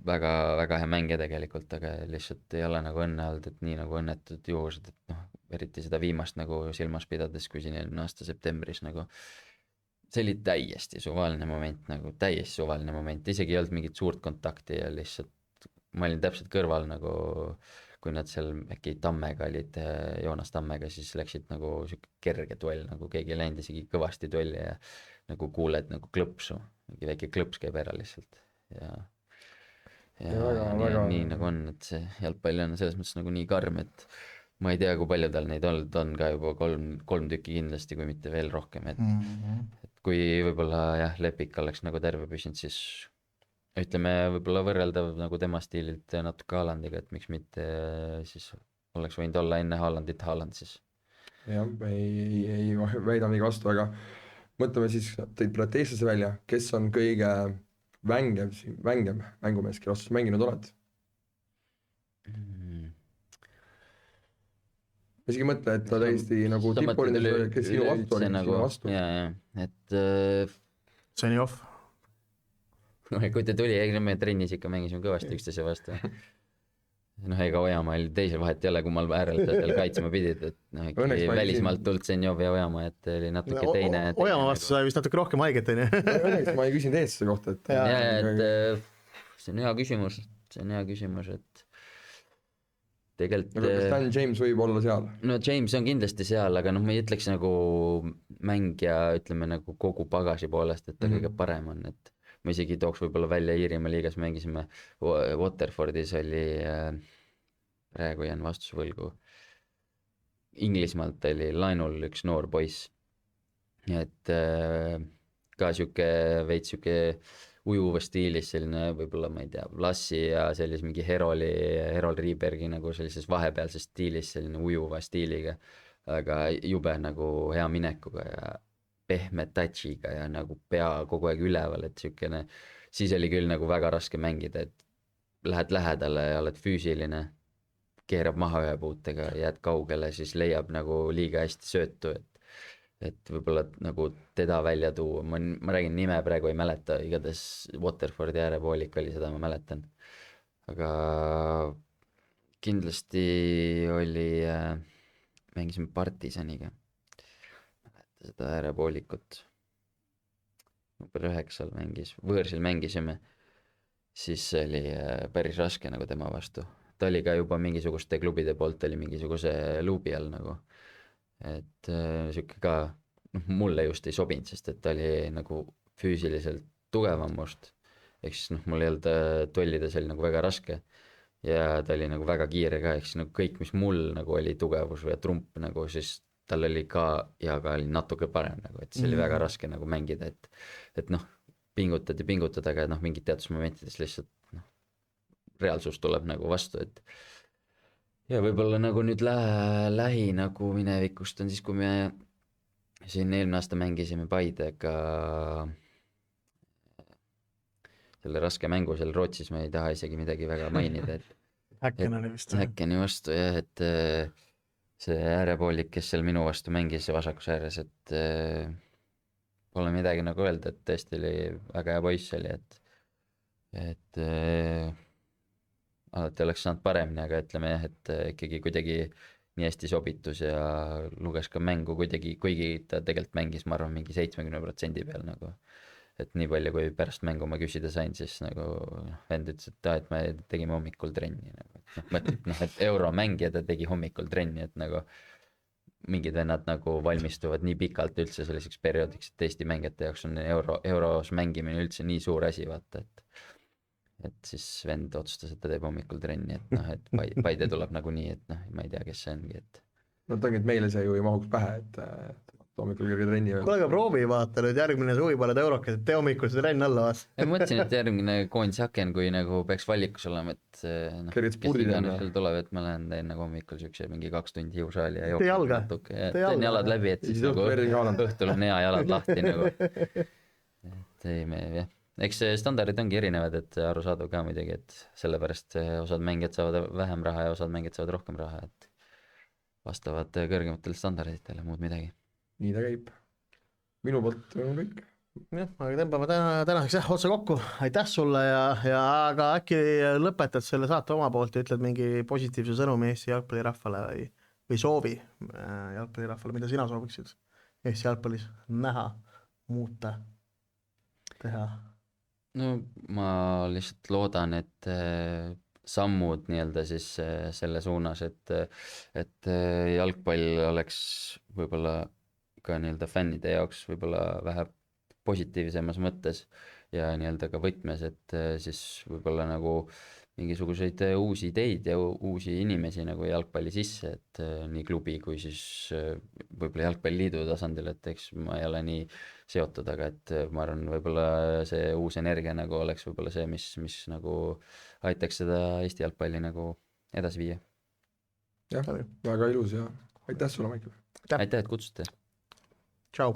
väga, väga hea mängija tegelikult, aga lihtsalt ei ole nagu õnne olnud, et nii nagu õnnetud juhused, et noh, eriti seda viimast nagu silmas pidades, kui siin eelmine aasta septembris nagu see oli täiesti suvaline moment, nagu täiesti suvaline moment, isegi ei olnud mingit suurt kontakti ja lihtsalt ma olin täpselt kõrval nagu, kui nad seal äkki Tammega olid, Joonas Tammega, siis läksid nagu siuke kerge duell, nagu keegi ei läinud isegi kõvasti duelli ja nagu kuuled nagu klõpsu, mingi väike klõps käib ära lihtsalt ja väga, nii nagu on, et see jalgpall on selles mõttes nagu nii karm, et ma ei tea, kui palju tal neid olnud on ka juba kolm tükki kindlasti, kui mitte veel rohkem, et kui võib-olla jah, Lepik oleks nagu terve püsinud, siis ütleme võib-olla võrreldav nagu tema stiililt natuke Haalandiga, et miks mitte siis oleks võinud olla enne Haalandit Haaland siis. jah, ei väida mingi vastu, aga mõtleme siis, tõid praegu eestlase välja, kes on kõige vängem mängumees, kelle vastus mänginud oled? Ma isegi mõtle, et ta täiesti nagu tippurindes, kes sinu vastu oli, nagu, sinu vastu. et see on ju off. kui ta tuli, me trennis ikka mängisime kõvasti üksteise vastu. noh, ega Ojamaa oli teisel vahet ei ole, kui ma äärelt seal kaitsema pidid, et noh, ikkagi välismaalt tulnud Zenjov ja Ojamaa, et oli natuke teine. Ojamaa vastu sai vist natuke rohkem haiget, on ju. Õnneks ma ei küsinud eestlase kohta, et see on hea küsimus, et tegelikult aga kas Stan James võib olla seal? no James on kindlasti seal, aga noh, ma ei ütleks nagu mängija, ütleme nagu kogu pagasi poolest, et ta kõige parem on, et ma isegi tooks võib-olla välja Iirimaa liigas mängisime Waterfordis oli, praegu jään vastusvõlgu, Inglismaalt oli lainul üks noor poiss, et ka veits siuke ujuva stiilis, selline võib-olla ma ei tea, Vlassi ja sellise mingi Herol Riibergi nagu sellises vahepealses stiilis, selline ujuva stiiliga, aga jube nagu hea minekuga ja pehme touchiga ja nagu pea kogu aeg üleval, et siukene, siis oli küll nagu väga raske mängida, et lähed lähedale ja oled füüsiline, keerab maha ühe puutega, jääd kaugele, siis leiab nagu liiga hästi söötu, et võib-olla nagu teda välja tuua, ma räägin nime praegu ei mäleta, igatahes Waterfordi äärepoolik oli, seda ma mäletan, aga kindlasti oli, mängisime Partisaniga, seda äärepoolikut number 9 mängis, võõrsil mängisime, siis oli päris raske nagu tema vastu, ta oli ka juba mingisuguste klubide poolt oli mingisuguse luubi all nagu, et siuke ka noh, mulle just ei sobinud, sest et ta oli nagu füüsiliselt tugevam must, ehk siis noh, mul ei olnud tollida, see oli nagu väga raske ja ta oli nagu väga kiire ka, ehk siis nagu kõik, mis mul nagu oli tugevus või trump nagu, siis tal oli ka ja ka oli natuke parem nagu, et see oli väga raske nagu mängida, et noh, pingutad, aga noh, mingid teatud momentides lihtsalt noh, reaalsus tuleb nagu vastu, et ja võib-olla nagu nüüd lähi nagu minevikust on siis, kui me siin eelmine aasta mängisime Paidega selle raske mängu seal Rootsis, ma ei taha isegi midagi väga mainida, et Häkken oli vist. Häkkeni vastu jah, et see äärepoolik, kes seal minu vastu mängis vasakus ääres, et pole midagi nagu öelda, et tõesti oli väga hea poiss oli, et alati oleks saanud paremini, aga ütleme jah, et ikkagi kuidagi nii hästi sobitus ja luges ka mängu kuidagi, kuigi ta tegelikult mängis, ma arvan, mingi 70% peal nagu, et nii palju, kui pärast mängu ma küsida sain, siis nagu vend ütles, et me tegime hommikul trenni nagu, noh, mõtled, noh, et euromängija ta tegi hommikul trenni, et nagu mingid vennad nagu valmistuvad nii pikalt üldse selliseks perioodiks, et Eesti mängijate jaoks on euros mängimine üldse nii suur asi, vaata, et siis vend otsustas, et ta teeb hommikul trenni, et noh, et Paide tuleb nagunii, et noh, ma ei tea, kes see ongi, et no ta ongi, et meile see ju ei mahuks pähe, et hommikul kerge trenni kuule, aga proovi vaata nüüd järgmine suvi paned eurokad, et tee hommikul see trenn alla vaata. ja mõtlesin, et järgmine koondise aken, kui nagu peaks valikus olema, et noh, Kerged kes spurdid iganes on, seal tuleb, et ma lähen teen nagu hommikul siukse mingi 2 tundi jõusaali ja Tee jalga. natuke ja Tee jalga. teen jalad läbi, et Ja siis siis nagu õhtul veri kaananud. õhtul on hea jalad lahti nagu, et ei me jah, eks standardid ongi erinevad, et arusaadav ka muidugi, et sellepärast osad mängijad saavad vähem raha ja osad mängijad saavad rohkem raha, et vastavad kõrgematele standarditele, muud midagi. nii ta käib. Minu poolt on kõik. jah, aga tõmbame tänaseks jah otsa kokku, aitäh sulle ja aga äkki lõpetad selle saate oma poolt ja ütled mingi positiivse sõnumi Eesti jalgpallirahvale või soovi jalgpallirahvale, mida sina sooviksid Eesti jalgpallis näha, muuta, teha? No ma lihtsalt loodan, et sammud nii-öelda siis selle suunas, et jalgpall oleks võib-olla ka nii-öelda fännide jaoks võib-olla vähe positiivsemas mõttes ja nii-öelda ka võtmes, et siis võib-olla nagu mingisuguseid uusi ideid ja uusi inimesi nagu jalgpalli sisse, et nii klubi kui siis võib-olla jalgpalliliidu tasandil, et eks ma ei ole nii seotud, aga et ma arvan, võib-olla see uus energia nagu oleks võib-olla see, mis nagu aitaks seda Eesti jalgpalli nagu edasi viia. jah, väga ilus ja aitäh sulle, Maicel. Aitäh, et kutsusite! Tšau!